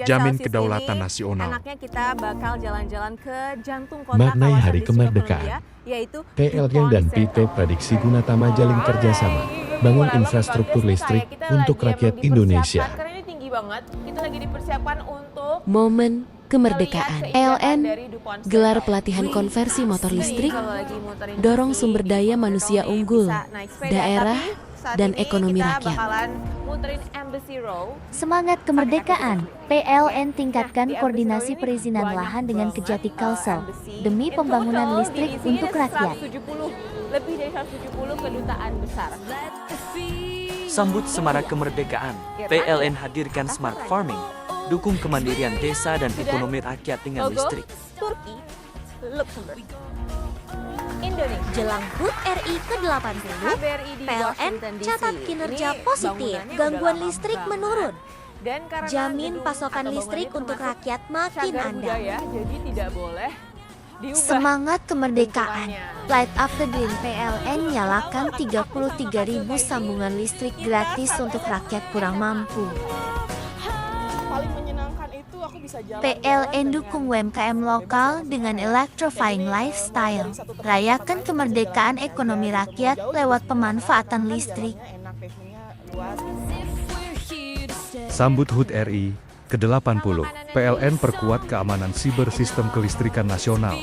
jamin kedaulatan nasional. Maknai Hari Kemerdekaan, PLN dan PT Prediksi Gunatama jalin kerjasama, bangun infrastruktur listrik untuk rakyat Indonesia. Momen kemerdekaan. PLN gelar pelatihan konversi motor listrik, dorong sumber daya manusia unggul, daerah, dan ekonomi rakyat. Semangat kemerdekaan. PLN tingkatkan koordinasi perizinan lahan dengan Kejati Kalsel demi pembangunan listrik untuk rakyat. Lebih dari 170 kedutaan besar. Sambut semarak kemerdekaan, PLN hadirkan smart farming, dukung kemandirian desa dan ekonomi rakyat dengan listrik. Turki, Luxembourg. Indonesia. Jelang HUT RI ke-80, PLN catat kinerja positif, gangguan listrik menurun. Jamin pasokan listrik untuk rakyat makin andal. Jadi tidak boleh Semangat kemerdekaan. Light Up the Green PLN nyalakan 33.000 sambungan listrik gratis untuk rakyat kurang mampu. PLN dukung UMKM lokal dengan electrifying lifestyle. Rayakan kemerdekaan ekonomi rakyat lewat pemanfaatan listrik. Sambut HUT RI ke-80, PLN perkuat keamanan siber sistem kelistrikan nasional.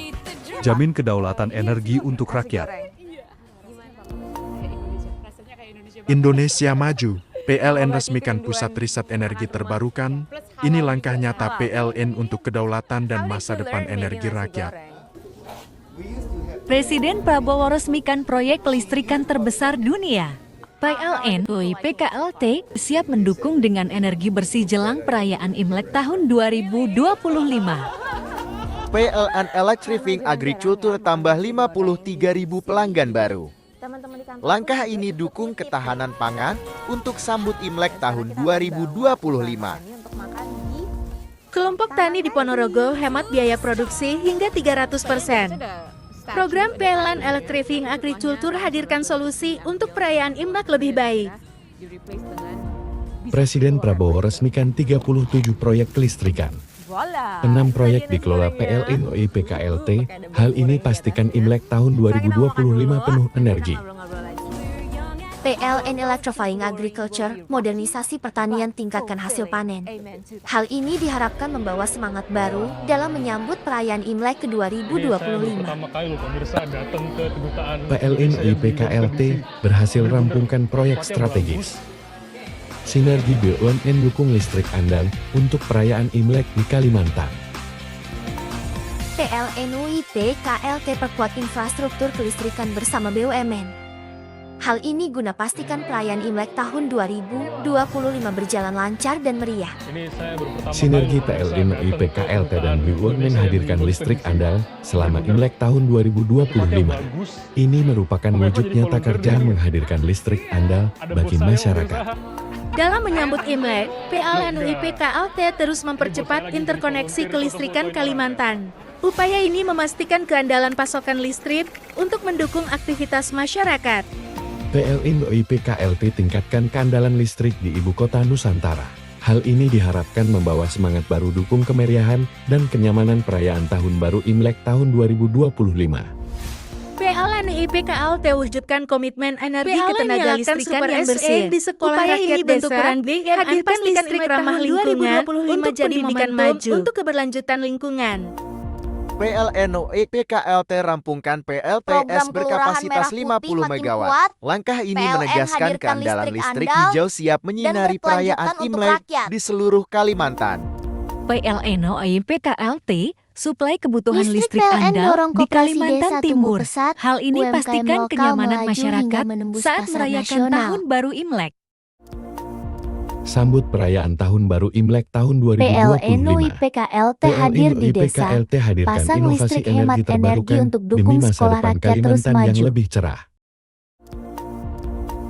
Jamin kedaulatan energi untuk rakyat. Indonesia maju. PLN resmikan pusat riset energi terbarukan. Ini langkah nyata PLN untuk kedaulatan dan masa depan energi rakyat. Presiden Prabowo resmikan proyek kelistrikan terbesar dunia. PLN PKLT siap mendukung dengan energi bersih jelang perayaan Imlek tahun 2025. PLN Electrifying Agriculture tambah 53.000 pelanggan baru. Langkah ini dukung ketahanan pangan untuk sambut Imlek tahun 2025. Kelompok tani di Ponorogo hemat biaya produksi hingga 300%. Program PLN Electrifying Agriculture hadirkan solusi untuk perayaan Imlek lebih baik. Presiden Prabowo resmikan 37 proyek kelistrikan. 6 proyek dikelola PLN PKLT. Hal ini pastikan Imlek tahun 2025 penuh energi. PLN Electrifying Agriculture, modernisasi pertanian tingkatkan hasil panen. Hal ini diharapkan membawa semangat baru dalam menyambut perayaan Imlek ke 2025. PLN IPKLT berhasil rampungkan proyek strategis. Sinergi BUMN dukung listrik andal untuk perayaan Imlek di Kalimantan. PLN IPKLT perkuat infrastruktur kelistrikan bersama BUMN. Hal ini guna pastikan perayaan Imlek tahun 2025 berjalan lancar dan meriah. Sinergi PLN IPKLT dan BUMN menghadirkan listrik andal selama Imlek tahun 2025. Ini merupakan wujud nyata kerja menghadirkan listrik andal bagi masyarakat. Dalam menyambut Imlek, PLN IPKLT terus mempercepat interkoneksi kelistrikan Kalimantan. Upaya ini memastikan keandalan pasokan listrik untuk mendukung aktivitas masyarakat. PLN IPKLT tingkatkan keandalan listrik di ibu kota Nusantara. Hal ini diharapkan membawa semangat baru dukung kemeriahan dan kenyamanan perayaan Tahun Baru Imlek tahun 2025. PLN IPKLT wujudkan komitmen energi ketenaga listrikan yang bersih di sekolah rakyat desa, hadirkan listrik ramah lingkungan untuk pendidikan maju untuk keberlanjutan lingkungan. PLN IPKLT rampungkan PLTS berkapasitas 50 MW. Langkah ini menegaskan keandalan listrik hijau siap menyinari perayaan Imlek di seluruh Kalimantan. PLN IPKLT suplai kebutuhan listrik andal di Kalimantan Timur. Hal ini pastikan kenyamanan masyarakat saat merayakan Tahun Baru Imlek. Sambut perayaan Tahun Baru Imlek tahun 2025. PLN IPKLT hadir di desa, pasang listrik hemat energi untuk dukung sekolah rakyat terus maju. Yang lebih cerah.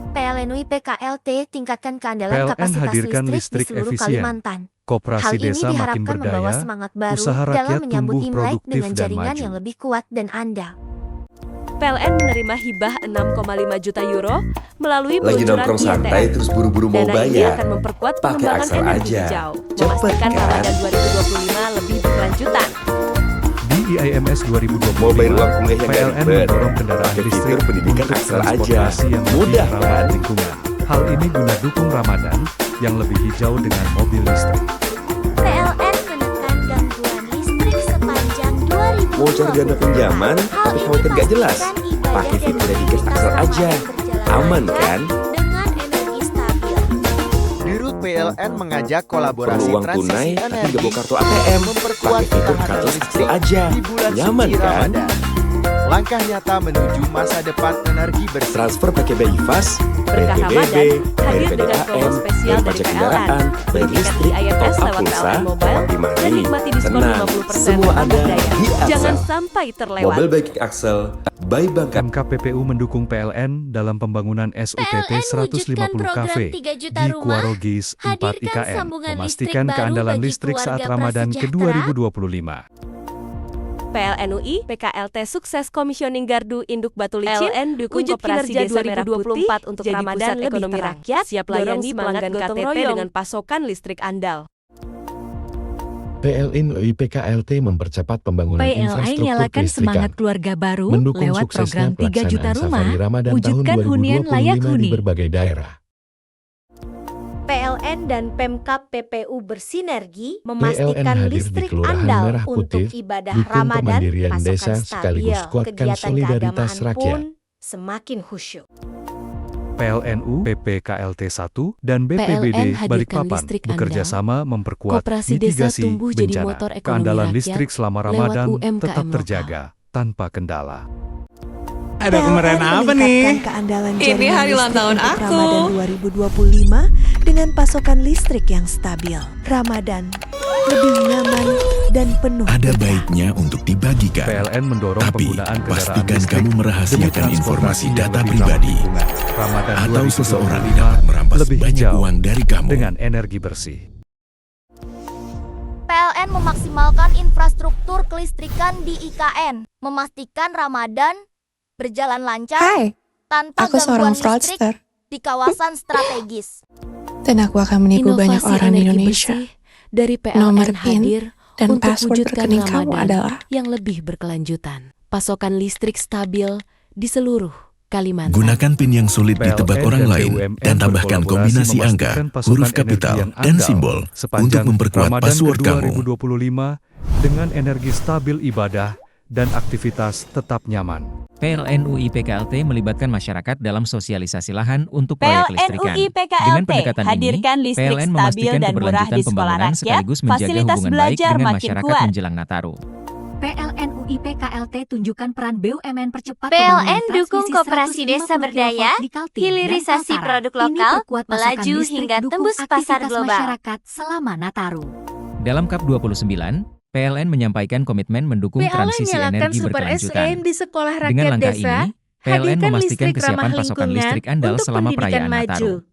PLN IPKLT tingkatkan keandalan PLN kapasitas hadirkan listrik di seluruh efisien. Kalimantan. Koperasi Hal ini desa makin diharapkan membawa berdaya, semangat baru usaha dalam rakyat menyambut tumbuh Imlek produktif dengan dan jaringan maju. yang lebih kuat dan andal. PLN menerima hibah 6,5 juta euro melalui Lagi peluncuran nongkrong santai IATM. terus buru-buru mau Dana ini bayar. akan memperkuat Pakai pengembangan Axel energi aja. hijau, Cepet memastikan kan? Ramadan 2025 lebih berkelanjutan. Di IIMS 2025, Mau bayar uang kuliah yang PLN gak ribet. mendorong kendaraan Pakai listrik fitur pendidikan untuk Axel aja. transportasi yang Mudah lebih ramah kan? lingkungan. Hal ini guna dukung Ramadan yang lebih hijau dengan mobil listrik. PLN menekan gangguan listrik sepanjang 2020. Mau cari dana pinjaman, tapi khawatir gak jelas? Pakai fitur dedikas Axel aja. Aman kan? Dengan energi stabil. Dirut PLN mengajak kolaborasi Perlu uang transisi tunai, tapi energi nggak bawa kartu ATM. memperkuat Pakai fitur ketahanan kartu listrik aja. di bulan Nyaman suci kan? Ramadan. Langkah nyata menuju masa depan energi bersih. Transfer pakai BIFAS, Berkah Ramadan hadir dengan promo PDAM, spesial bayar dari pajak PLN. kendaraan, bayar Beli tiket di listrik, IMS top up lewat pulsa, PLN Mobile top up dan money. nikmati diskon Tenang, 50% semua tanpa ada biaya. di Axel. Jangan sampai terlewat. Mobil baik Axel, by Bangka. MKPPU mendukung PLN dalam pembangunan SUTT PLN 150 wujudkan program kafe 3 juta di rumah, Kuarogis 4 hadirkan IKN, sambungan memastikan listrik baru keandalan bagi listrik saat keluarga Ramadan ke prasejahtera. 2025. PLNUI, PKLT sukses komisioning gardu induk batu licin, PLN dukung wujud koperasi kinerja desa merah 2024 putih untuk jadi Ramadan pusat lebih ekonomi terang. rakyat, Siap dorong layani semangat pelanggan gotong KTP royong. dengan pasokan listrik andal. PLN IPKLT mempercepat pembangunan PLN infrastruktur nyalakan semangat kelistrikan. keluarga baru Mendukung lewat suksesnya program 3 juta pelaksanaan rumah, Safari Ramadan tahun wujudkan hunian layak 2025 di huni. berbagai daerah. PLN dan Pemkab PPU bersinergi PLN memastikan hadir di listrik Kelurahan andal Merah untuk Putih, ibadah dukung Ramadan, kemandirian pasokan desa stabil, sekaligus kuatkan kegiatan solidaritas keagamaan rakyat. pun semakin khusyuk. PLNU, PPKLT 1, dan BPBD PLN hadirkan Balikpapan listrik bekerja andal, sama memperkuat koperasi desa mitigasi tumbuh jadi bencana. motor ekonomi Keandalan rakyat listrik selama lewat Ramadan UMKM tetap lokal. terjaga tanpa kendala. Ada kemeriahan apa nih? Keandalan Ini jaringan hari ulang listrik tahun untuk aku. Ramadan 2025 dengan pasokan listrik yang stabil. Ramadan lebih nyaman dan penuh Ada berkah. baiknya untuk dibagikan. PLN mendorong Tapi penggunaan kendaraan pastikan listrik kamu demi merahasiakan informasi transportasi yang data lebih pribadi. ramah lingkungan. Ramadan Atau 2025 seseorang dapat merampas lebih banyak hijau uang dari kamu. dengan energi bersih. PLN memaksimalkan infrastruktur kelistrikan di IKN, memastikan Ramadan berjalan lancar Hai, tanpa aku seorang gangguan listrik fraudster. di kawasan strategis. Dan aku akan menipu banyak Inovasi orang di energi Indonesia. bersih dari PLN Nomor PIN hadir dan untuk password wujudkan rekening kamu Ramadan adalah yang lebih berkelanjutan. Pasokan listrik stabil di seluruh Kalimantan. Gunakan PIN yang sulit ditebak orang lain dan tambahkan kombinasi angka, huruf kapital, dan simbol untuk memperkuat password kamu. 2025 dengan energi stabil ibadah dan aktivitas tetap nyaman. PLN UI PKLT melibatkan masyarakat dalam sosialisasi lahan untuk proyek PLN listrikan. UI PKLT Dengan pendekatan hadirkan ini, listrik PLN stabil memastikan dan murah keberlanjutan di sekolah pembangunan rakyat, sekaligus menjaga fasilitas hubungan baik belajar dengan makin masyarakat kuat. menjelang Nataru. PLN UI PKLT tunjukkan peran BUMN percepat PLN dukung transmisi koperasi 150 desa berdaya, kilovolt di Kaltim hilirisasi dan Kaltara. produk Ini lokal, perkuat pasokan melaju listrik, hingga dukung tembus pasar aktivitas global. masyarakat selama Nataru. Dalam KAP 29, PLN menyampaikan komitmen mendukung PLN transisi nyalakan energi Super berkelanjutan. SEM di sekolah Dengan rakyat langkah desa, ini, PLN hadirkan memastikan listrik kesiapan ramah pasokan lingkungan listrik andal untuk selama pendidikan perayaan maju. Nataru.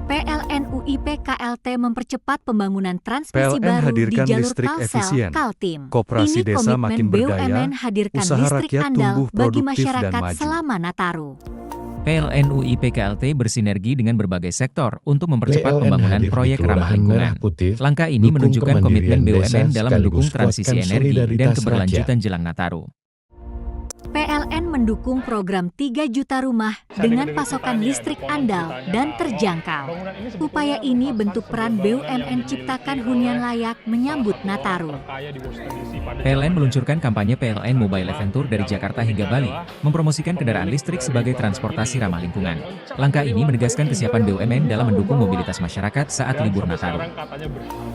PLN UI PKLT mempercepat pembangunan transmisi PLN baru di hadirkan jalur listrik Kalsel, efisien. Kaltim. Koperasi Ini desa komitmen makin berdaya, BUMN hadirkan usaha listrik rakyat andal tumbuh bagi produktif dan masyarakat maju. selama Nataru. PLN UI PKLT bersinergi dengan berbagai sektor untuk mempercepat PLN pembangunan hadir di proyek ramah Kelurahan lingkungan. Merah Putih, Langkah ini dukung menunjukkan komitmen kemandirian desa BUMN dalam mendukung sekaligus transisi kuatkan energi dan solidaritas keberlanjutan jelang Nataru. PLN mendukung program 3 juta rumah dengan pasokan listrik andal dan terjangkau. Upaya ini bentuk peran BUMN ciptakan hunian layak menyambut Nataru. PLN meluncurkan kampanye PLN Mobile Adventure dari Jakarta hingga Bali, mempromosikan kendaraan listrik sebagai transportasi ramah lingkungan. Langkah ini menegaskan kesiapan BUMN dalam mendukung mobilitas masyarakat saat libur Nataru.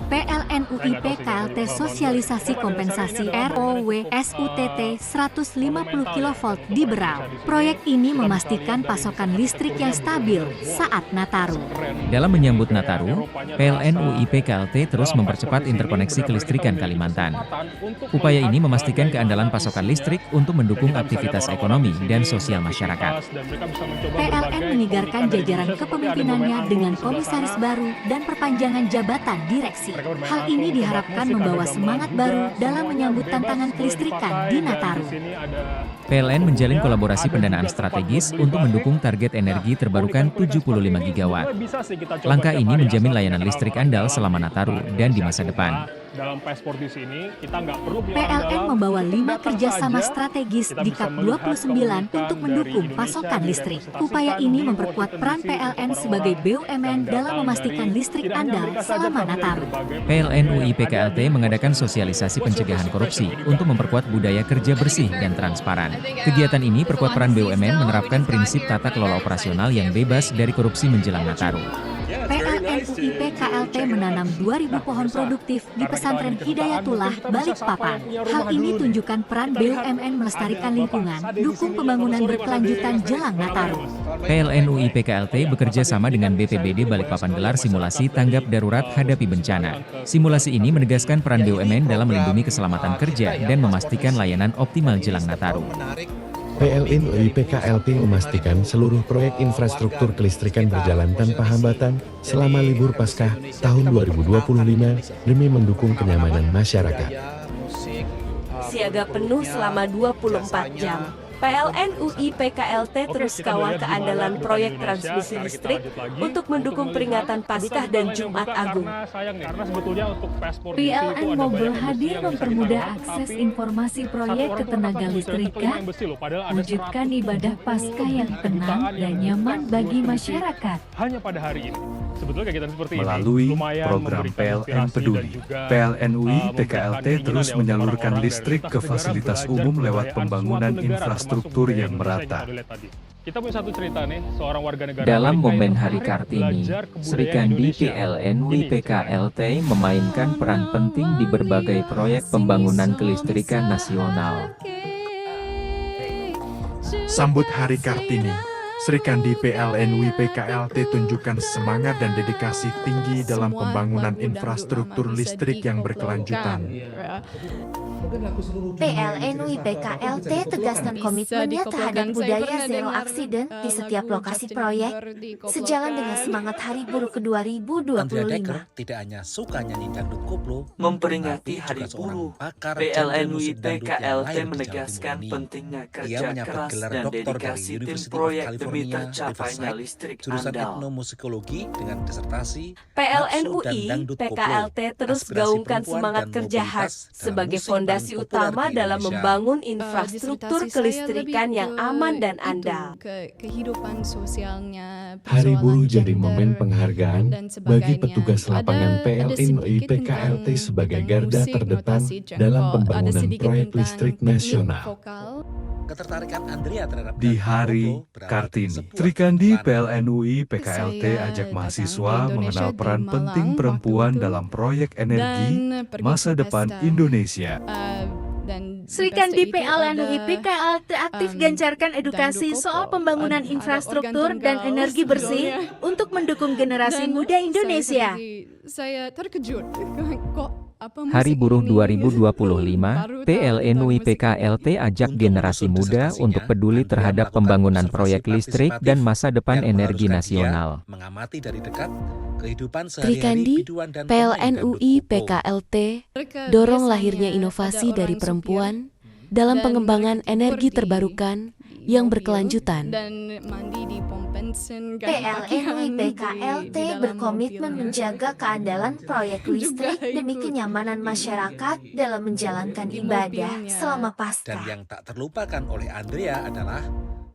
PLN UI PKLT sosialisasi kompensasi ROW SUTT 150 kV di Berau. Proyek ini memastikan pasokan listrik yang stabil saat Nataru. Dalam menyambut Nataru, PLN UI PKLT terus mempercepat interkoneksi kelistrikan Kalimantan. Upaya ini memastikan keandalan pasokan listrik untuk mendukung aktivitas ekonomi dan sosial masyarakat. PLN menyegarkan jajaran kepemimpinannya dengan komisaris baru dan perpanjangan jabatan direksi. Hal ini diharapkan membawa semangat baru dalam menyambut tantangan kelistrikan di Nataru. PLN menjalin kolaborasi pendanaan strategis untuk mendukung target energi terbarukan 75 gigawatt. Langkah ini menjamin layanan listrik andal selama Nataru dan di masa depan. Dalam PSportis ini kita nggak perlu PLN membawa 5 kerjasama strategis di KAP 29 untuk mendukung pasokan listrik. Upaya ini memperkuat peran PLN sebagai BUMN dalam memastikan listrik andal selama Nataru. PLN UI PKLT mengadakan sosialisasi pencegahan korupsi untuk memperkuat budaya kerja bersih dan transparan. Kegiatan ini perkuat peran BUMN menerapkan prinsip tata kelola operasional yang bebas dari korupsi menjelang Nataru. PLN UI PKLT menanam 2.000 pohon produktif di pesantren Hidayatullah, Balikpapan. Hal ini tunjukkan peran BUMN melestarikan lingkungan, dukung pembangunan berkelanjutan jelang Nataru. PLN UI PKLT bekerja sama dengan BPBD Balikpapan gelar simulasi tanggap darurat hadapi bencana. Simulasi ini menegaskan peran BUMN dalam melindungi keselamatan kerja dan memastikan layanan optimal jelang Nataru. PLN UI PKLT memastikan seluruh proyek infrastruktur kelistrikan berjalan tanpa hambatan selama libur Paskah tahun 2025 demi mendukung kenyamanan masyarakat. Siaga penuh selama 24 jam. PLN UI PKLT terus kawal keandalan proyek transmisi listrik untuk mendukung peringatan Paskah dan Jumat Agung. PLN Mobile hadir mempermudah akses informasi proyek ketenaga listrikan, wujudkan ibadah Paskah yang tenang dan nyaman bagi masyarakat. Hanya pada hari ini. Sebetulnya kegiatan seperti Melalui ini program PLN Peduli, PLN UI PKLT terus menyalurkan listrik ke fasilitas umum lewat pembangunan infrastruktur yang merata. Kita punya satu cerita nih, seorang warga negara Dalam Amerika momen yang Hari menarik, Kartini, belajar kebudayaan Sri Kandi Indonesia. PLN UI PKLT memainkan peran penting di berbagai proyek pembangunan kelistrikan nasional. Sambut Hari Kartini, Sri Kandi PLN UI PKLT tunjukkan semangat dan dedikasi tinggi dalam pembangunan infrastruktur listrik yang berkelanjutan. PLN UI PKLT tegaskan komitmennya terhadap budaya zero accident di setiap lokasi proyek, sejalan dengan semangat Hari Buruh ke-2025. Tidak hanya suka nyanyi dangdut koplo, Memperingati Hari Buruh, PLN UI PKLT menegaskan pentingnya kerja keras dan dedikasi tim proyek demi tercapainya listrik jurusan andal. etnomusikologi dengan disertasi PLN Nafsu dan UI Dangdut Koplo. PKLT terus Aspirasi gaungkan perempuan semangat dan kerja mobilitas HARS dalam sebagai musik fondasi paling populer utama di dalam Indonesia. membangun infrastruktur Dissertasi saya kelistrikan lebih yang ke aman dan itu, andal. kehidupan sosialnya, Hari Buruh persoalan jadi gender, momen penghargaan dan bagi sebagainya. petugas lapangan Ada PLN UI sedikit PKLT tentang sebagai garda musik, terdepan notasi jempol, dalam ada pembangunan sedikit proyek tentang listrik teknik nasional. vokal. Ketertarikan Andrea terhadap Di Dangdut hari Koplo berawal dari Kartini, sebuah Sri Kandi kumpulan PLN UI PKLT Saya ajak datang mahasiswa ke mengenal Indonesia peran di penting Malang perempuan waktu itu, dalam proyek energi dan pergi masa ke depan pesta. Indonesia. Dan Sri di pesta Kandi itu PLN ada, UI PKLT aktif gencarkan edukasi Dangdut soal Koplo, pembangunan ada infrastruktur organ dan tunggal energi bersih sebetulnya. untuk mendukung generasi Dan muda Indonesia. saya terkejut kok apa Hari musik Buruh ini 2025, PLN UI PKLT ajak generasi muda untuk peduli terhadap pembangunan proyek listrik dan masa depan energi nasional. mengamati dari dekat kehidupan Sri sehari-hari Kandi, biduan dan PLN pemain Dangdut UI Koplo. PKLT dorong lahirnya inovasi dari perempuan dalam pengembangan energi terbarukan yang berkelanjutan. dan mandi di pom bensin PLN UI PKLT berkomitmen menjaga keandalan proyek listrik demi kenyamanan masyarakat dalam menjalankan ibadah selama Dan Paskah. yang tak terlupakan oleh Andrea adalah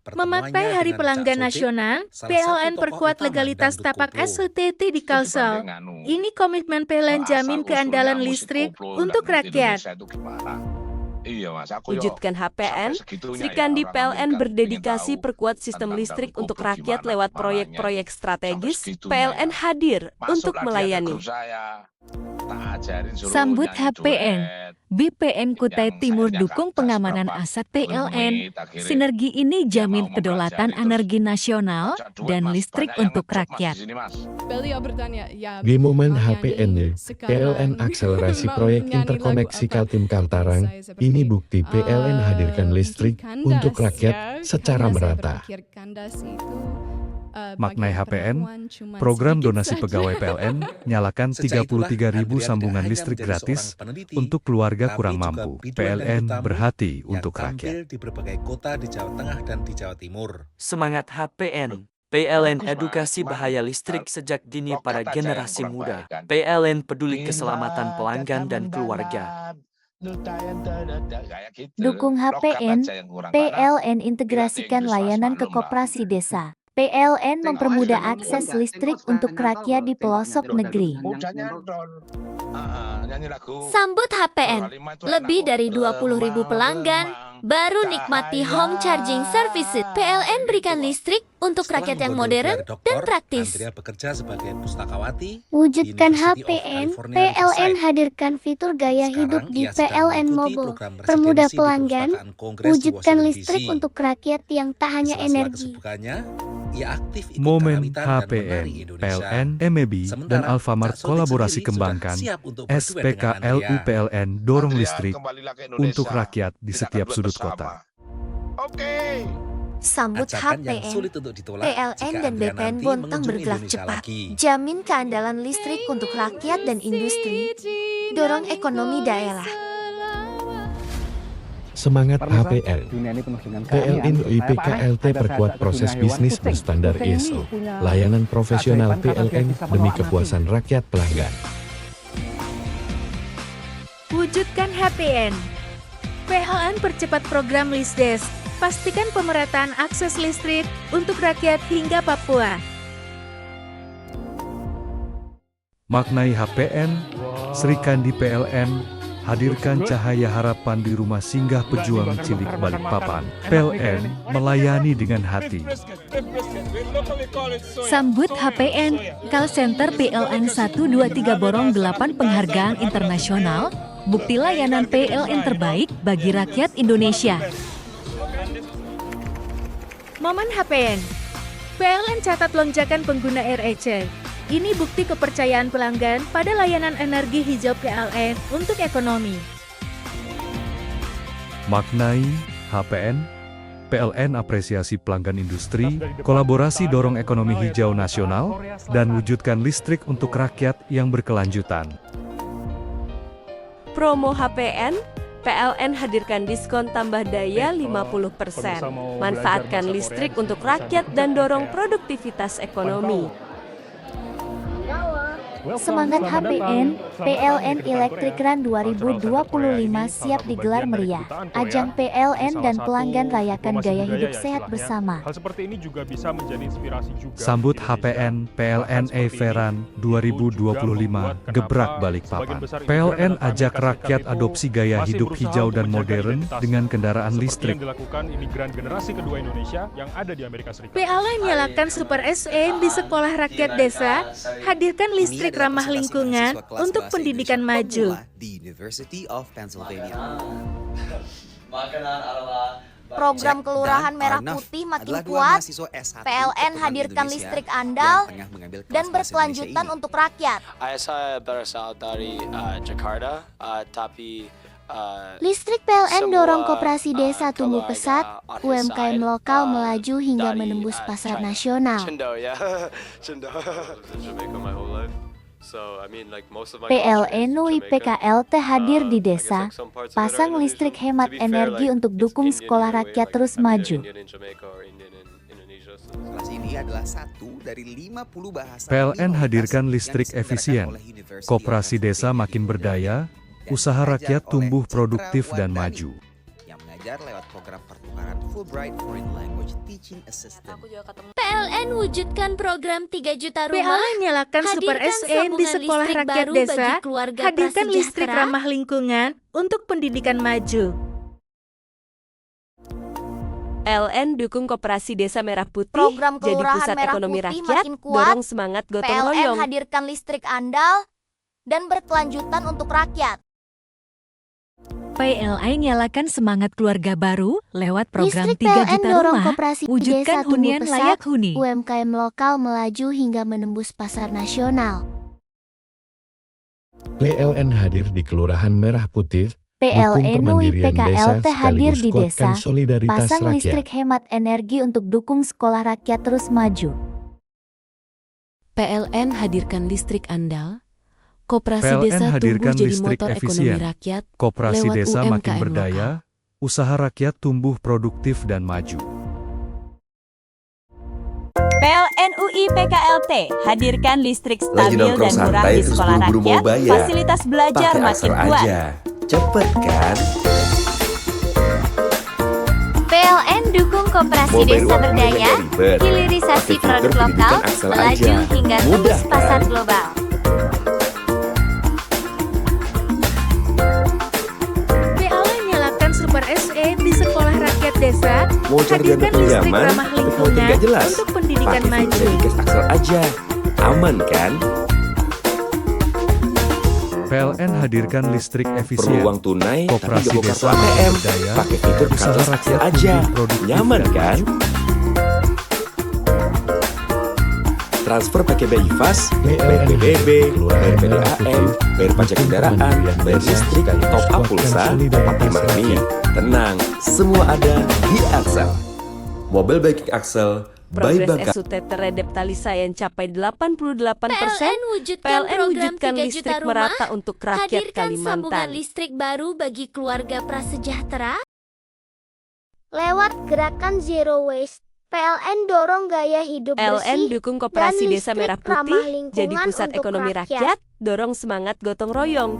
Memakai Hari Pelanggan Nasional, PLN perkuat legalitas tapak SUTT di Kalsel. Ini komitmen PLN jamin keandalan listrik untuk rakyat. Wujudkan HPN, Sri Kandi PLN berdedikasi perkuat sistem listrik untuk rakyat lewat proyek-proyek strategis. PLN hadir untuk melayani. Sambut HPN. BPN Kutai Timur dukung pengamanan aset PLN. Sinergi ini jamin kedaulatan energi nasional dan listrik untuk rakyat. beliau bertanya ya Di momen HPN, PLN akselerasi proyek interkoneksi Kaltim Kaltarang. Ini bukti PLN hadirkan listrik untuk rakyat secara merata. Maknai HPN, program donasi pegawai PLN, nyalakan 33.000 sambungan listrik gratis untuk keluarga kurang mampu. PLN berhati untuk rakyat. di berbagai kota di Jawa Tengah dan di Jawa Timur. Semangat HPN. PLN edukasi bahaya listrik sejak dini pada generasi muda. PLN peduli keselamatan pelanggan dan keluarga. Dukung HPN, PLN integrasikan layanan ke koperasi desa. PLN mempermudah akses listrik untuk rakyat di pelosok negeri. Sambut HPN, lebih dari 20.000 pelanggan, baru nikmati home charging services. PLN berikan listrik untuk rakyat yang modern dan praktis. Andrea bekerja sebagai pustakawati. Wujudkan University of HPN, California PLN Riverside. hadirkan fitur gaya hidup di ia sedang PLN mengikuti Mobile. program Permudah residensi di pelanggan, Perpustakaan Kongres di wujudkan Washington, listrik DC. untuk rakyat yang tak hanya Di sela-sela energi. kesibukannya, ia aktif ikut Momen karawitan dan HPN, menari Indonesia. PLN, MEB, dan Sementara, Alfamart Cak Sodik kolaborasi sendiri kembangkan. sudah siap untuk berduet dengan SPKLU Andrea. PLN dorong listrik untuk rakyat di setiap sudut kota. Sambut Ajakan yang HPN, sulit untuk ditolak PLN jika dan Andrea BPN nanti Bontang mengunjungi bergerak Indonesia cepat. lagi. Jamin keandalan listrik untuk rakyat dan industri. Dorong ekonomi daerah. Semangat HPN. PLN UI PKLT perkuat proses bisnis berstandar ISO. Layanan profesional PLN demi kepuasan rakyat pelanggan. Wujudkan HPN. PLN percepat program Lisdes. Pastikan pemerataan akses listrik untuk rakyat hingga Papua. Maknai HPN, Sri Kandi PLN, hadirkan cahaya harapan di rumah singgah pejuang cilik Balikpapan. PLN melayani dengan hati. Sambut HPN, Call Center PLN 123 borong 8 penghargaan internasional, bukti layanan PLN terbaik bagi rakyat Indonesia. Momen HPN. PLN catat lonjakan pengguna REC. Ini bukti kepercayaan pelanggan pada layanan energi hijau PLN untuk ekonomi. Maknai HPN, PLN apresiasi pelanggan industri, kolaborasi dorong ekonomi hijau nasional, dan wujudkan listrik untuk rakyat yang berkelanjutan. Promo HPN, PLN hadirkan diskon tambah daya 50%. Manfaatkan listrik untuk rakyat dan dorong produktivitas ekonomi. Semangat HPN, PLN Electric Run 2025 siap digelar meriah. Ajang PLN dan pelanggan rayakan gaya hidup sehat bersama. Hal seperti ini juga bisa menjadi inspirasi juga. Sambut HPN PLN Everan 2025 gebrak Balikpapan. PLN ajak rakyat adopsi gaya hidup hijau dan modern dengan kendaraan listrik. Yang dilakukan imigran generasi kedua Indonesia yang ada di Amerika Serikat. PLN nyalakan Super SE di sekolah rakyat desa, hadirkan listrik ramah lingkungan untuk pendidikan maju. Program Kelurahan Merah Putih makin kuat, PLN hadirkan listrik andal dan berkelanjutan untuk rakyat. Saya berasal dari Jakarta, tapi Listrik PLN dorong koperasi desa tumbuh pesat, UMKM lokal melaju hingga menembus pasar nasional. PLN PKLT hadir di desa, pasang listrik hemat energi untuk dukung sekolah rakyat terus maju. PLN hadirkan listrik efisien, koperasi desa makin berdaya, usaha rakyat tumbuh produktif dan maju. Lewat program pertukaran Fulbright Foreign Language Teaching Assistant. PLN wujudkan program 3 juta rumah. PLN nyalakan Super SE di sekolah rakyat desa, hadirkan listrik ramah lingkungan untuk pendidikan maju. PLN dukung koperasi desa Merah Putih Program jadi Kelurahan pusat Merah ekonomi Putih rakyat, makin kuat, dorong semangat gotong PLN royong. hadirkan listrik andal dan berkelanjutan untuk rakyat. PLN nyalakan semangat keluarga baru lewat program Listrik 3 PLN juta dorong rumah, koperasi wujudkan desa tumbuh hunian pesat, layak huni. UMKM lokal melaju hingga menembus pasar nasional. PLN hadir di Kelurahan Merah Putih, PLN dukung pemandirian PKLT desa hadir di sekaligus desa, kuatkan solidaritas pasang rakyat. listrik hemat energi untuk dukung sekolah rakyat terus maju. PLN hadirkan listrik andal, koperasi PLN desa hadirkan tumbuh jadi listrik motor efisien, ekonomi rakyat koperasi lewat desa UMKM makin berdaya, usaha rakyat tumbuh produktif dan maju. PLN UI PKLT hadirkan listrik stabil dan murah di sekolah rakyat, fasilitas belajar makin kuat. Cepet kan? PLN dukung koperasi desa berdaya, hilirisasi produk lokal, melaju hingga tembus pasar global. PLN nyalakan Super SE di sekolah rakyat desa, hadirkan listrik ramah lingkungan untuk pendidikan maju. Aksel aja, aman kan? PLN hadirkan listrik efisien, Peluang tunai, koperasi tapi desa ATM, makin berdaya, pakai fitur usaha kartu rakyat Aksel aja, tumbuh produktif nyaman dan kan? maju. Transfer pakai BI Fast, bayar PBB, bayar PDAM, bayar pajak kendaraan, bayar listrik, top up pulsa, pakai Money. Tenang, semua ada di Aksel. Mobile banking Aksel, by Progres Bank. SUT Redeptalisa yang capai 88%, PLN wujudkan program wujudkan 3 juta listrik rumah, merata untuk rakyat hadirkan sambungan Kalimantan. listrik baru bagi keluarga prasejahtera. Lewat gerakan Zero Waste, PLN dorong gaya hidup PLN bersih dukung koperasi dan desa Merah listrik ramah Putih lingkungan jadi pusat untuk ekonomi rakyat, dorong semangat gotong royong.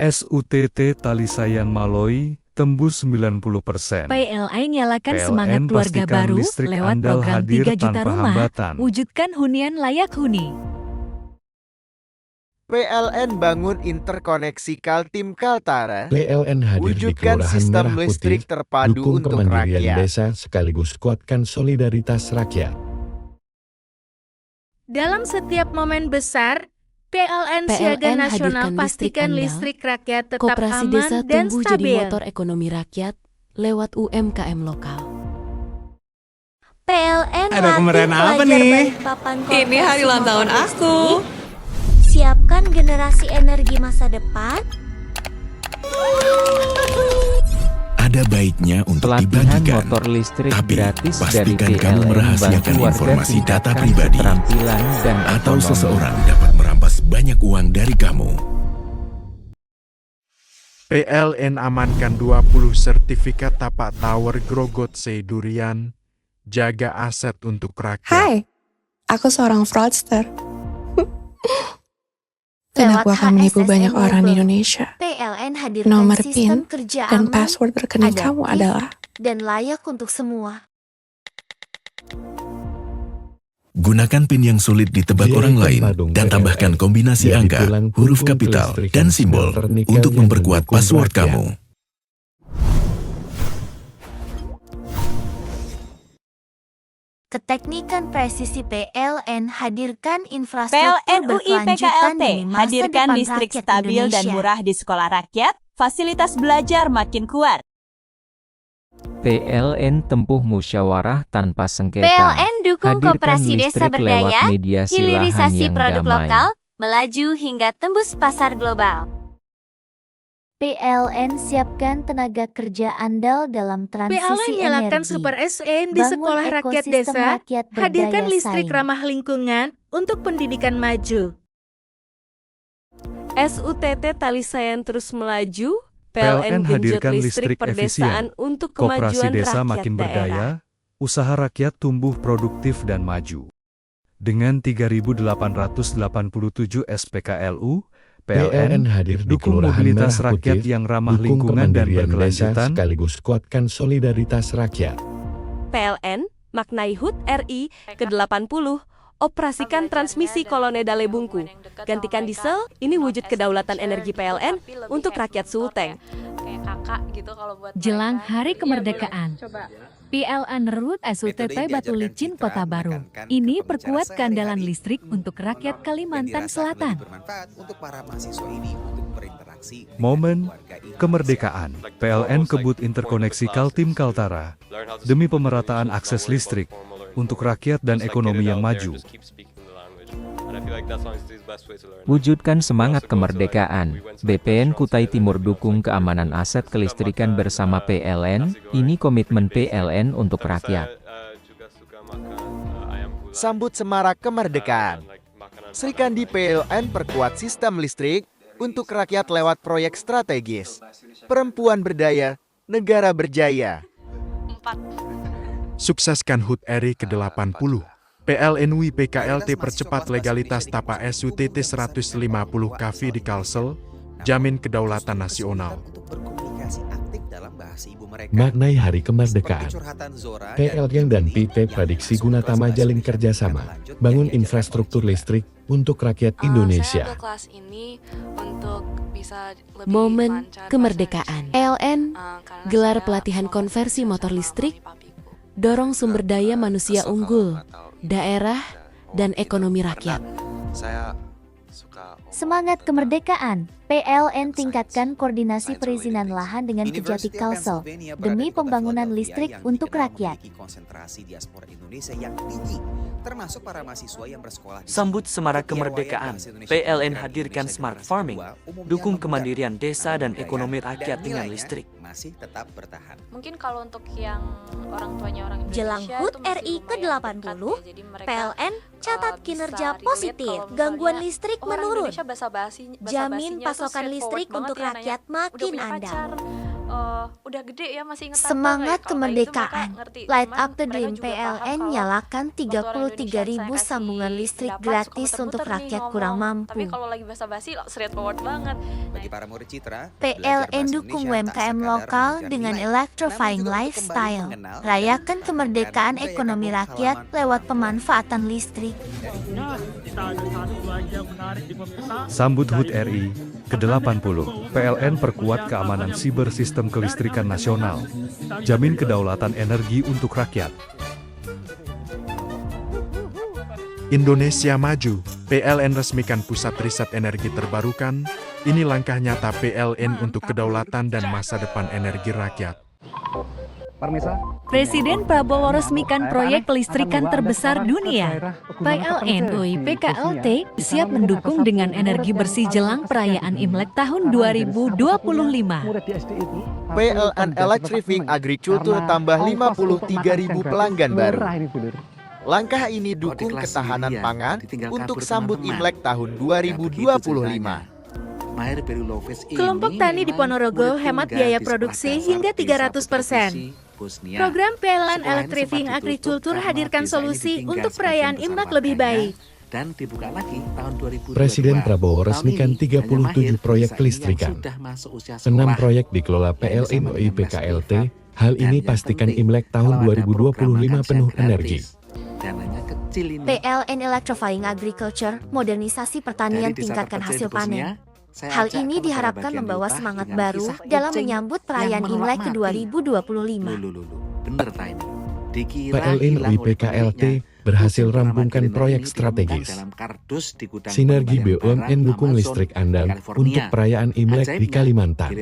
SUTT Talisayan Maloi tembus 90%. PLN nyalakan PLN semangat keluarga pastikan baru listrik lewat andal program hadir 3 juta tanpa rumah, hambatan. wujudkan hunian layak huni. PLN bangun interkoneksi Kaltim Kaltara, PLN hadir di wujudkan Kelurahan sistem Merah listrik Putih, terpadu dukung untuk kemandirian rakyat. desa sekaligus kuatkan solidaritas rakyat. Dalam setiap momen besar, PLN Siaga PLN Nasional hadirkan pastikan listrik listrik rakyat tetap koperasi aman desa dan tumbuh jadi stabil. motor ekonomi rakyat lewat UMKM lokal. PLN Ada latih kemeriahan apa pelajar nih? Balikpapan Ini hari ulang tahun aku. Siapkan generasi energi masa depan. Ada baiknya untuk Pelatihan dibagikan, motor listrik tapi gratis dari pastikan kamu PLN merahasiakan membantu warga informasi data tingkatkan pribadi keterampilan dan atau ekonomi. seseorang dapat merampas banyak uang dari kamu. PLN amankan 20 sertifikat tapak tower Grogot Durian, jaga aset untuk rakyat. Hai, aku seorang fraudster. Dan aku akan menipu banyak orang di Indonesia. PLN hadirkan Nomor sistem PIN kerja dan aman, password rekening kamu adaptif, adalah dan layak untuk semua. Gunakan PIN yang sulit ditebak orang lain dan tambahkan kombinasi angka, huruf kapital, dan simbol untuk memperkuat password kamu. Keteknikan presisi PLN hadirkan infrastruktur PLN UI berkelanjutan PKLT demi masa hadirkan depan listrik rakyat stabil dan Indonesia. murah di sekolah rakyat, fasilitas belajar makin kuat. PLN tempuh musyawarah tanpa sengketa. PLN dukung Hadirkan koperasi desa listrik berdaya, lewat mediasi lahan hilirisasi yang produk damai. lokal, melaju hingga tembus pasar global. PLN siapkan tenaga kerja andal dalam transisi PLN nyalakan energi. Super SN di Bangun sekolah rakyat ekosistem desa, rakyat berdaya hadirkan listrik saing. ramah lingkungan untuk pendidikan maju. SUTT Tali Sayan terus melaju, PLN PLN genjot hadirkan listrik listrik perdesaan efisien, untuk koperasi kemajuan desa rakyat makin daerah. berdaya, usaha rakyat tumbuh produktif dan maju. Dengan 3.887 SPKLU, PLN hadir di dukung Kelurahan mobilitas Merah rakyat Putih, yang ramah dukung lingkungan dan kemandirian desa berkelanjutan. sekaligus kuatkan solidaritas rakyat. PLN maknai HUT RI ke-80, operasikan transmisi Kolone Dale Bungku. Gantikan diesel, ini wujud kedaulatan energi PLN untuk rakyat Sulteng. Jelang Hari Kemerdekaan, PLN Rut SUTT Batu Licin Kota Baru. Ini perkuat keandalan listrik untuk rakyat Kalimantan Selatan. Momen kemerdekaan, PLN kebut interkoneksi Kaltim Kaltara demi pemerataan akses listrik untuk rakyat dan ekonomi yang maju. Wujudkan semangat kemerdekaan. BPN Kutai Timur dukung keamanan aset kelistrikan bersama PLN. Ini komitmen PLN untuk rakyat. Sambut semarak kemerdekaan. Sri Kandi PLN perkuat sistem listrik untuk rakyat lewat proyek strategis. Perempuan berdaya, negara berjaya. Sukseskan HUT RI ke-80. PLN UI PKLT percepat legalitas tapa SUTT 150 kV di Kalsel, jamin kedaulatan nasional. Maknai Hari Kemerdekaan. PLN dan PT Prediksi Gunatama jalin kerjasama, bangun infrastruktur listrik untuk rakyat Indonesia. Momen kemerdekaan. PLN gelar pelatihan konversi motor listrik, dorong sumber daya manusia unggul, daerah, dan ekonomi rakyat. Semangat kemerdekaan. PLN tingkatkan koordinasi perizinan lahan dengan Kejati Kalsel demi pembangunan listrik untuk rakyat. Sambut semarak kemerdekaan. PLN hadirkan smart farming, dukung kemandirian desa dan ekonomi rakyat dengan listrik. Mungkin kalau untuk yang orang tuanya orang Indonesia, Jelang HUT RI ke-80, PLN catat kinerja positif, gangguan listrik menurun. Jamin pasokan listrik untuk rakyat makin andal. Udah gede ya masih inget Semangat kemerdekaan. Light Up the Dream PLN nyalakan 33.000 sambungan listrik gratis untuk rakyat kurang mampu. Tapi kalau lagi basa-basi straightforward banget. Bagi para murid Citra, PLN dukung UMKM lokal dengan electrifying lifestyle. Rayakan kemerdekaan ekonomi rakyat lewat pemanfaatan listrik. Sambut HUT RI ke-80, PLN perkuat keamanan siber sistem kelistrikan nasional, jamin kedaulatan energi untuk rakyat. Indonesia maju. PLN resmikan pusat riset energi terbarukan. Ini langkah nyata PLN untuk kedaulatan dan masa depan energi rakyat. Presiden Prabowo resmikan proyek kelistrikan terbesar dunia. PLN UI PKLT siap mendukung dengan energi bersih jelang perayaan Imlek tahun 2025. PLN Electrifying Agriculture tambah 53.000 pelanggan baru. Langkah ini dukung ketahanan pangan untuk sambut Imlek tahun 2025. Kelompok tani di Ponorogo hemat biaya produksi hingga 300%. Program PLN Electrifying Agriculture hadirkan solusi untuk perayaan Imlek lebih baik. Dan dibuka lagi tahun 2022. Presiden Prabowo resmikan 37 proyek kelistrikan. 6 proyek dikelola PLN UI PKLT. Hal ini pastikan Imlek tahun 2025 penuh energi. PLN Electrifying Agriculture, modernisasi pertanian, tingkatkan hasil panen. Hal ini diharapkan membawa semangat baru dalam menyambut perayaan Imlek ke 2025. Bener timing. PLN UI PKLT berhasil rampungkan proyek strategis. Sinergi BUMN dukung listrik andal untuk perayaan Imlek di Kalimantan.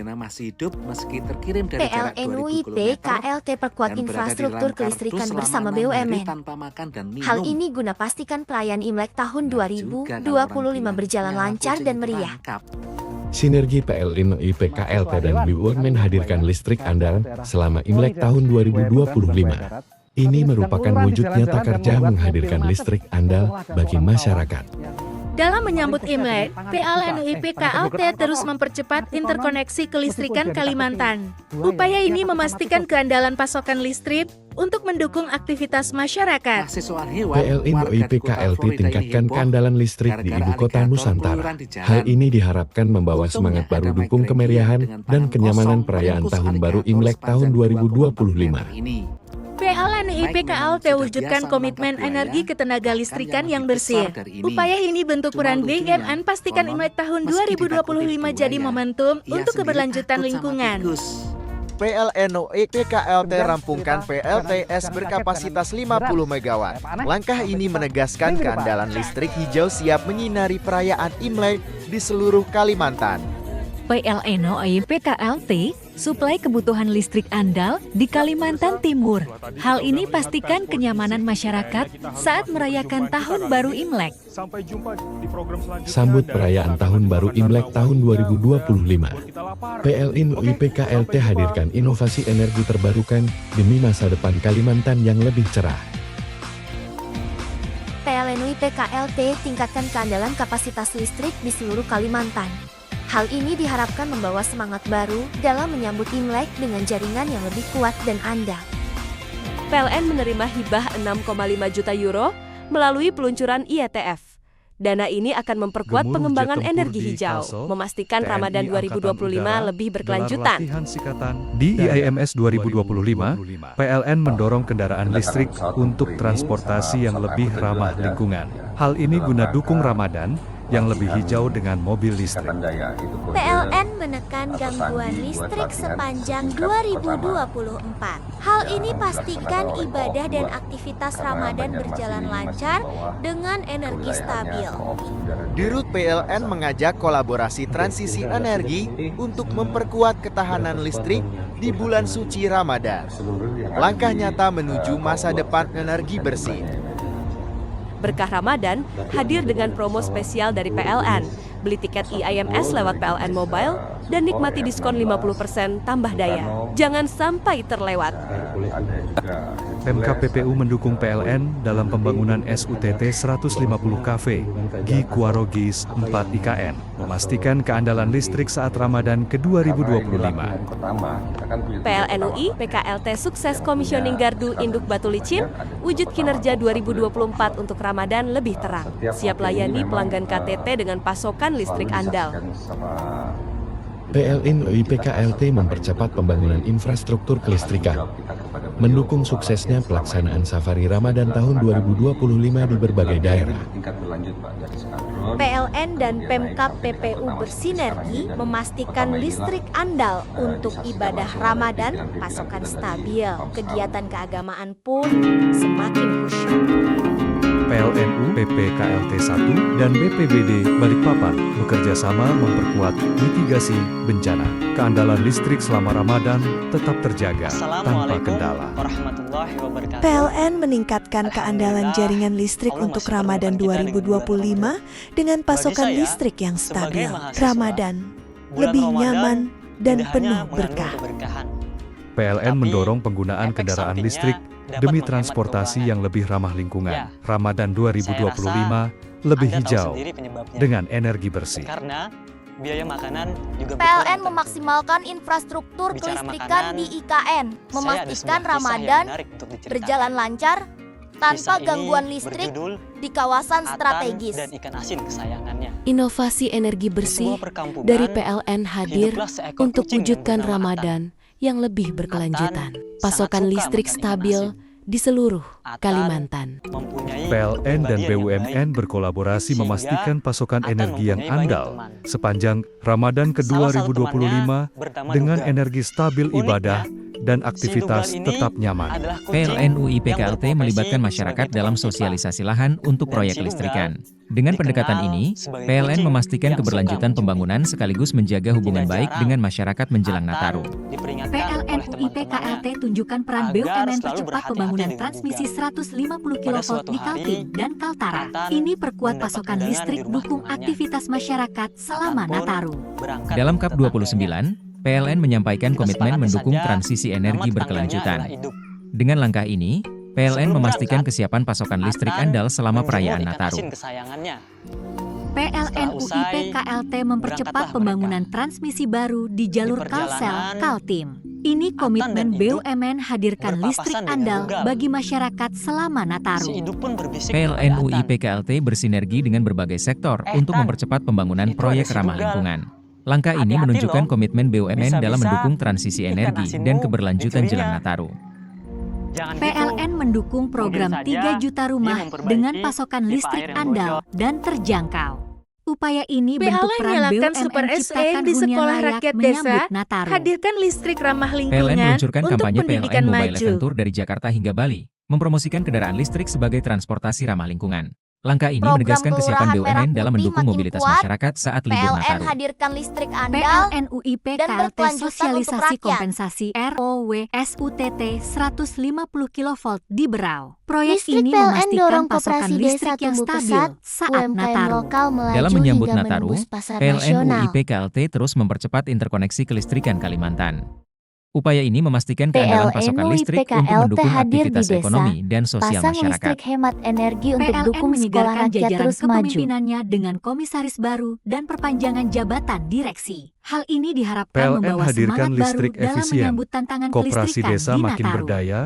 PLN UI PKLT perkuat infrastruktur kelistrikan bersama BUMN. Hal ini guna pastikan perayaan Imlek tahun 2025 berjalan lancar dan meriah. Sinergi PLN UI PKLT dan BUMN hadirkan listrik andal selama Imlek tahun 2025. Ini merupakan wujud nyata kerja menghadirkan listrik andal bagi masyarakat. Dalam menyambut Imlek, PLN UI PKLT terus mempercepat interkoneksi kelistrikan Kalimantan. Upaya ini memastikan keandalan pasokan listrik untuk mendukung aktivitas masyarakat. PLN UI PKLT tingkatkan keandalan listrik di ibu kota Nusantara. Hal ini diharapkan membawa semangat baru dukung kemeriahan dan kenyamanan perayaan Tahun Baru Imlek tahun 2025. PLN UI PKLT wujudkan komitmen energi ketenaga listrikan yang bersih. Upaya ini bentuk peran BUMN pastikan Imlek tahun 2025 jadi momentum untuk keberlanjutan lingkungan. PLN UI PKLT rampungkan PLTS berkapasitas 50 MW. Langkah ini menegaskan keandalan listrik hijau siap menyinari perayaan Imlek di seluruh Kalimantan. PLN UI PKLT suplai kebutuhan listrik andal di Kalimantan Timur. Hal ini pastikan kenyamanan masyarakat saat merayakan Tahun Baru Imlek. Sambut perayaan Tahun Baru Imlek tahun 2025. PLN UI PKLT hadirkan inovasi energi terbarukan demi masa depan Kalimantan yang lebih cerah. PLN UI PKLT tingkatkan keandalan kapasitas listrik di seluruh Kalimantan. Hal ini diharapkan membawa semangat baru dalam menyambut Imlek dengan jaringan yang lebih kuat dan andal. PLN menerima hibah 6,5 juta euro melalui peluncuran IETF. Dana ini akan memperkuat pengembangan energi hijau, memastikan Ramadan 2025 lebih berkelanjutan. Di IIMS 2025, PLN mendorong kendaraan listrik untuk transportasi yang lebih ramah lingkungan. Hal ini guna dukung Ramadan yang lebih hijau dengan mobil listrik. PLN menekan gangguan listrik sepanjang 2024. Hal ini pastikan ibadah dan aktivitas Ramadan berjalan lancar dengan energi stabil. Dirut PLN mengajak kolaborasi transisi energi untuk memperkuat ketahanan listrik di bulan suci Ramadan. Langkah nyata menuju masa depan energi bersih. Berkah Ramadan hadir dengan promo spesial dari PLN. Beli tiket IIMS lewat PLN Mobile dan nikmati diskon 50% tambah daya. Jangan sampai terlewat. Pemkab PPU mendukung PLN dalam pembangunan SUTT 150 KV Gi Kuaro Gis 4 IKN, memastikan keandalan listrik saat Ramadan ke 2025. PLN UI PKLT sukses komisioning gardu induk batu licin, wujud kinerja 2024 untuk Ramadan lebih terang. Siap layani pelanggan KTT dengan pasokan listrik andal. PLN UI PKLT mempercepat pembangunan infrastruktur kelistrikan, mendukung suksesnya pelaksanaan Safari Ramadan tahun 2025 di berbagai daerah. PLN dan Pemkab PPU bersinergi memastikan listrik andal untuk ibadah Ramadan, pasokan stabil, kegiatan keagamaan pun semakin khusyuk. PLNU, PPKLT 1, dan BPBD Balikpapan bekerja sama memperkuat mitigasi bencana. Keandalan listrik selama Ramadan tetap terjaga tanpa kendala. PLN meningkatkan keandalan jaringan listrik untuk Ramadan 2025 dengan pasokan listrik yang stabil. Ramadan lebih nyaman dan penuh berkah. PLN mendorong penggunaan kendaraan listrik demi transportasi yang lebih ramah lingkungan. Ramadan 2025 lebih hijau dengan energi bersih. biaya makanan juga PLN memaksimalkan infrastruktur kelistrikan di IKN, memastikan Ramadan berjalan lancar tanpa gangguan listrik di kawasan strategis. Dan ikan asin kesayangannya. Inovasi energi bersih dari PLN hadir untuk wujudkan Ramadan yang lebih berkelanjutan. Pasokan listrik stabil di seluruh Kalimantan. PLN dan BUMN berkolaborasi memastikan pasokan energi yang andal sepanjang Ramadan ke-2025 dengan energi stabil ibadah dan aktivitas tetap nyaman. PLN UI PKLT melibatkan masyarakat dalam sosialisasi lahan untuk proyek listrikan. Dengan pendekatan ini, PLN memastikan keberlanjutan pembangunan sekaligus menjaga hubungan baik dengan masyarakat menjelang Nataru. PLN UI PKLT tunjukkan peran BUMN percepat pembangunan transmisi 150 kV di Kaltim dan Kaltara. Ini perkuat pasokan listrik dukung aktivitas masyarakat selama Nataru. Dalam KAP 29, PLN menyampaikan komitmen mendukung transisi energi berkelanjutan. Dengan langkah ini, PLN memastikan kesiapan pasokan listrik andal selama perayaan Nataru. PLN UI PKLT mempercepat pembangunan transmisi baru di jalur Kalsel, Kaltim. Ini komitmen BUMN hadirkan listrik andal bagi masyarakat selama Nataru. PLN UI PKLT bersinergi dengan berbagai sektor untuk mempercepat pembangunan proyek ramah lingkungan. Langkah ini menunjukkan komitmen BUMN dalam mendukung transisi energi dan keberlanjutan jelang Nataru. PLN mendukung program 3 juta rumah dengan pasokan listrik andal dan terjangkau. Upaya ini bentuk peran BUMN ciptakan di hunian sekolah layak rakyat menyambut desa, Nataru. hadirkan listrik ramah PLN lingkungan meluncurkan untuk kampanye pendidikan PLN Mobile maju. Adventure dari Jakarta hingga Bali, mempromosikan kendaraan listrik sebagai transportasi ramah lingkungan. Langkah ini Program menegaskan kesiapan Kelurahan Merah BUMN dalam Putih mendukung makin mobilitas kuat. masyarakat saat libur PLN Nataru. hadirkan listrik andal PLN UI dan PKLT berkelanjutan untuk sosialisasi rakyat. kompensasi ROW SUTT 150 kV di Berau. Proyek Listrik ini PLN memastikan dorong pasokan koperasi desa listrik yang tumbuh stabil pesat, saat UMKM Nataru. lokal melaju Dalam menyambut hingga Nataru, menembus pasar PLN nasional. UI PKLT terus mempercepat interkoneksi kelistrikan Kalimantan. Upaya ini memastikan keandalan pasokan PLN UI listrik untuk PKLT mendukung hadir di aktivitas desa. ekonomi dan sosial Pasang masyarakat. listrik hemat energi untuk PLN dukung sekolah menyegarkan rakyat jajaran terus maju. kepemimpinannya dengan komisaris baru dan perpanjangan jabatan direksi. Hal ini diharapkan PLN membawa hadirkan semangat baru listrik dalam efisien. menyambut tantangan Koperasi kelistrikan desa di makin Nataru. berdaya,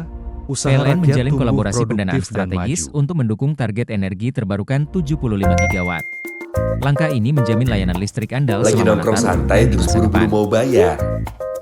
usaha PLN rakyat menjalin tumbuh kolaborasi pendanaan produktif dan strategis maju. untuk mendukung target energi terbarukan 75 gigawatt. Langkah ini menjamin layanan listrik andal Lagi selama nongkrong Nataru santai dan terus masa buru-buru depan. mau bayar.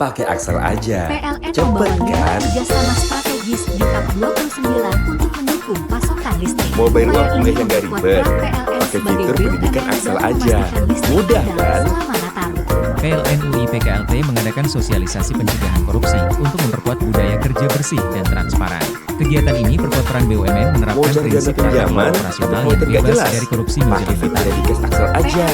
Pakai Axel aja. PLN Cepet membangun kan? kerjasama strategis di KAP 29 untuk mendukung pasokan listrik. Mau bayar uang Upaya kuliah ini yang gak memperkuat ribet. peran PLN Pakai sebagai fitur pendidikan BUMN Axel dalam aja. memastikan listrik Mudah andal kan? selama Nataru. PLN UI PKLT mengadakan sosialisasi pencegahan korupsi untuk memperkuat budaya kerja bersih dan transparan. Kegiatan ini perkuat peran BUMN Mau menerapkan cari prinsip dana pinjaman, operasional mau yang tidak bebas jelas. dari korupsi Pakai menjadi fitur vital. Dedicast Axel aja.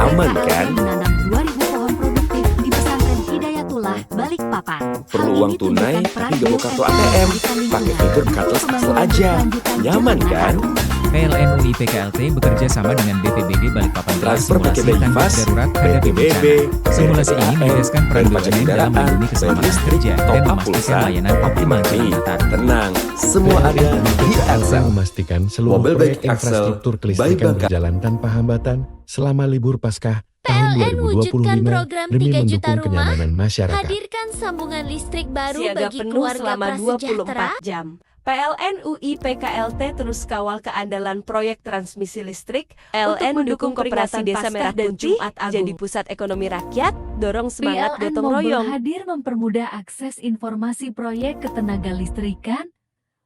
Aman kan? Menanam 2.000 pohon produktif di pesantren Hidayatullah, Balikpapan. Perlu Hal uang ini tunai tunjukkan peran tapi gak mau kartu BUMN ATM. memberikan Pakai lingkungan fitur untuk Cutlass Axel pembangunan aja. berkelanjutan Nyaman jelang kan? Nataru. PLN UI PKLT bekerja sama dengan BPBD Balikpapan dalam Transfer pakai simulasi tanggap BIFAS, darurat hadapi BPBB, bencana. Simulasi ini BPAM, menegaskan peran dan pajak BUMN dalam kendaraan, melindungi keselamatan listrik, kerja top dan up memastikan pulsa, layanan optimal jelang nih, Nataru. tenang, semua ada di Axel. Memastikan seluruh Mobil proyek baik Axel, infrastruktur by kelistrikan Bangka. berjalan tanpa hambatan selama libur Paskah tahun PLN wujudkan 2025 program demi 3 juta mendukung rumah, kenyamanan masyarakat. hadirkan sambungan listrik baru Siaga bagi penuh keluarga selama prasejahtera. 24 jam. PLN UI PKLT terus kawal keandalan proyek transmisi listrik. LN mendukung koperasi desa Merah Putih jadi pusat ekonomi rakyat, dorong semangat PLN gotong Mobile royong. hadir mempermudah akses informasi proyek ketenaga listrikan.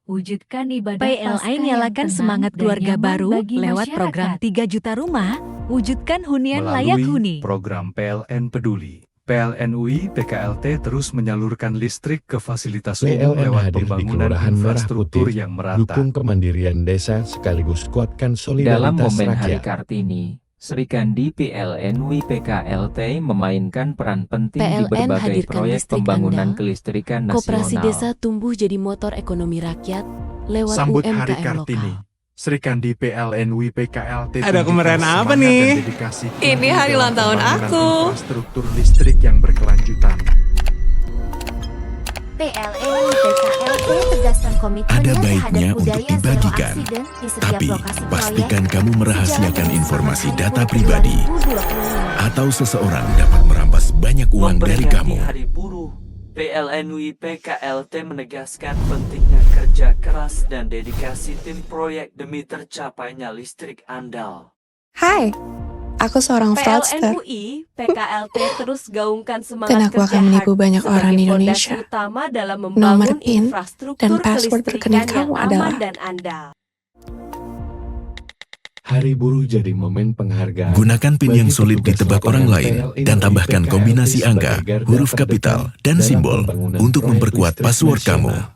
Wujudkan ibadah PLN Paskah yang nyalakan tenang semangat dan keluarga nyaman baru bagi lewat masyarakat. program 3 juta rumah. Wujudkan hunian layak huni. Melalui program PLN Peduli, PLN UI PKLT terus menyalurkan listrik ke fasilitas umum PLN lewat hadir di pembangunan Kelurahan Merah infrastruktur Putih, yang merata. dukung kemandirian desa sekaligus kuatkan Dalam solidaritas momen Hari rakyat. Kartini, Sri Kandi PLN UI PKLT memainkan peran penting di PLN berbagai hadirkan proyek listrik pembangunan andal, kelistrikan Koperasi nasional. desa tumbuh jadi motor ekonomi rakyat lewat Sambut Hari UMKM Kartini. lokal. Sri Kandi PLN UI PKLT Ada tunjukkan kemeriahan apa semangat nih? dan dedikasi Ini hari dalam ulang tahun pembangunan aku. Infrastruktur listrik yang berkelanjutan. PLN PKLT menegaskan komitmennya Ada terhadap baiknya untuk budaya zero dibagikan, accident di setiap tapi lokasi pastikan proyek. kamu merahasiakan Sejalan informasi dengan data SMK pribadi 2025. atau seseorang dapat merampas banyak uang dari Memperingati kamu. Hari Buruh, PLNUI PKLT menegaskan pentingnya kerja keras dan dedikasi tim proyek demi tercapainya listrik andal. Hai, aku seorang fraudster. PLNUI PKLT terus gaungkan semangat Dan aku akan menipu banyak orang di Indonesia. Utama dalam Nomor membangun PIN infrastruktur dan password rekening kelistrikan yang kamu aman adalah dan andal. Hari Buruh jadi momen penghargaan. Gunakan PIN yang bagi sulit petugas ditebak orang lain PLN dan tambahkan PKLT kombinasi sebagai angka, garda huruf terdepan kapital, dan dalam simbol pembangunan untuk proyek memperkuat listrik password kamu. nasional.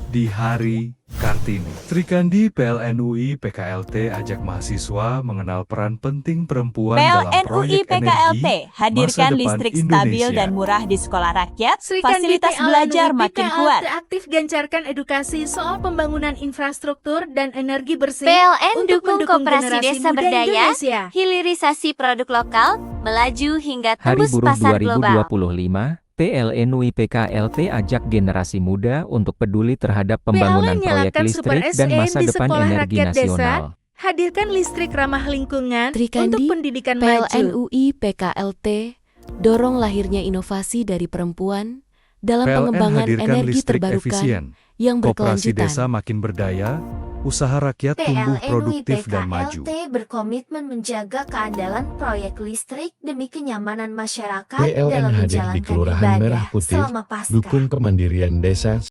Di Hari Kartini, Trikandi PLNUI PKLT ajak mahasiswa mengenal peran penting perempuan dalam PLNUI proyek PKLT energi hadirkan masa depan listrik stabil Indonesia. dan murah di sekolah rakyat, Sri Kandi fasilitas PLNUI belajar makin PKLT kuat. aktif gencarkan edukasi soal pembangunan infrastruktur dan energi bersih PLN untuk dukung mendukung koperasi generasi desa muda berdaya, Indonesia. hilirisasi produk lokal, melaju hingga Hari tembus Buruh pasar global. 2025, PLNUI PKLT ajak generasi muda untuk peduli terhadap pembangunan PLN proyek nyalakan Super listrik dan SN masa di depan sekolah energi rakyat desa. nasional. Hadirkan listrik ramah lingkungan untuk Trikandi, pendidikan maju. PLNUI PKLT dorong lahirnya inovasi dari perempuan dalam PLN pengembangan hadirkan energi listrik terbarukan efisien, yang koperasi berkelanjutan. desa makin berdaya, usaha rakyat tumbuh PLNUI produktif dan maju. PKLT berkomitmen menjaga keandalan proyek listrik demi kenyamanan masyarakat PLN dalam hadir di menjalankan Kelurahan ibadah Merah Putih, selama Paskah. dukung kemandirian desa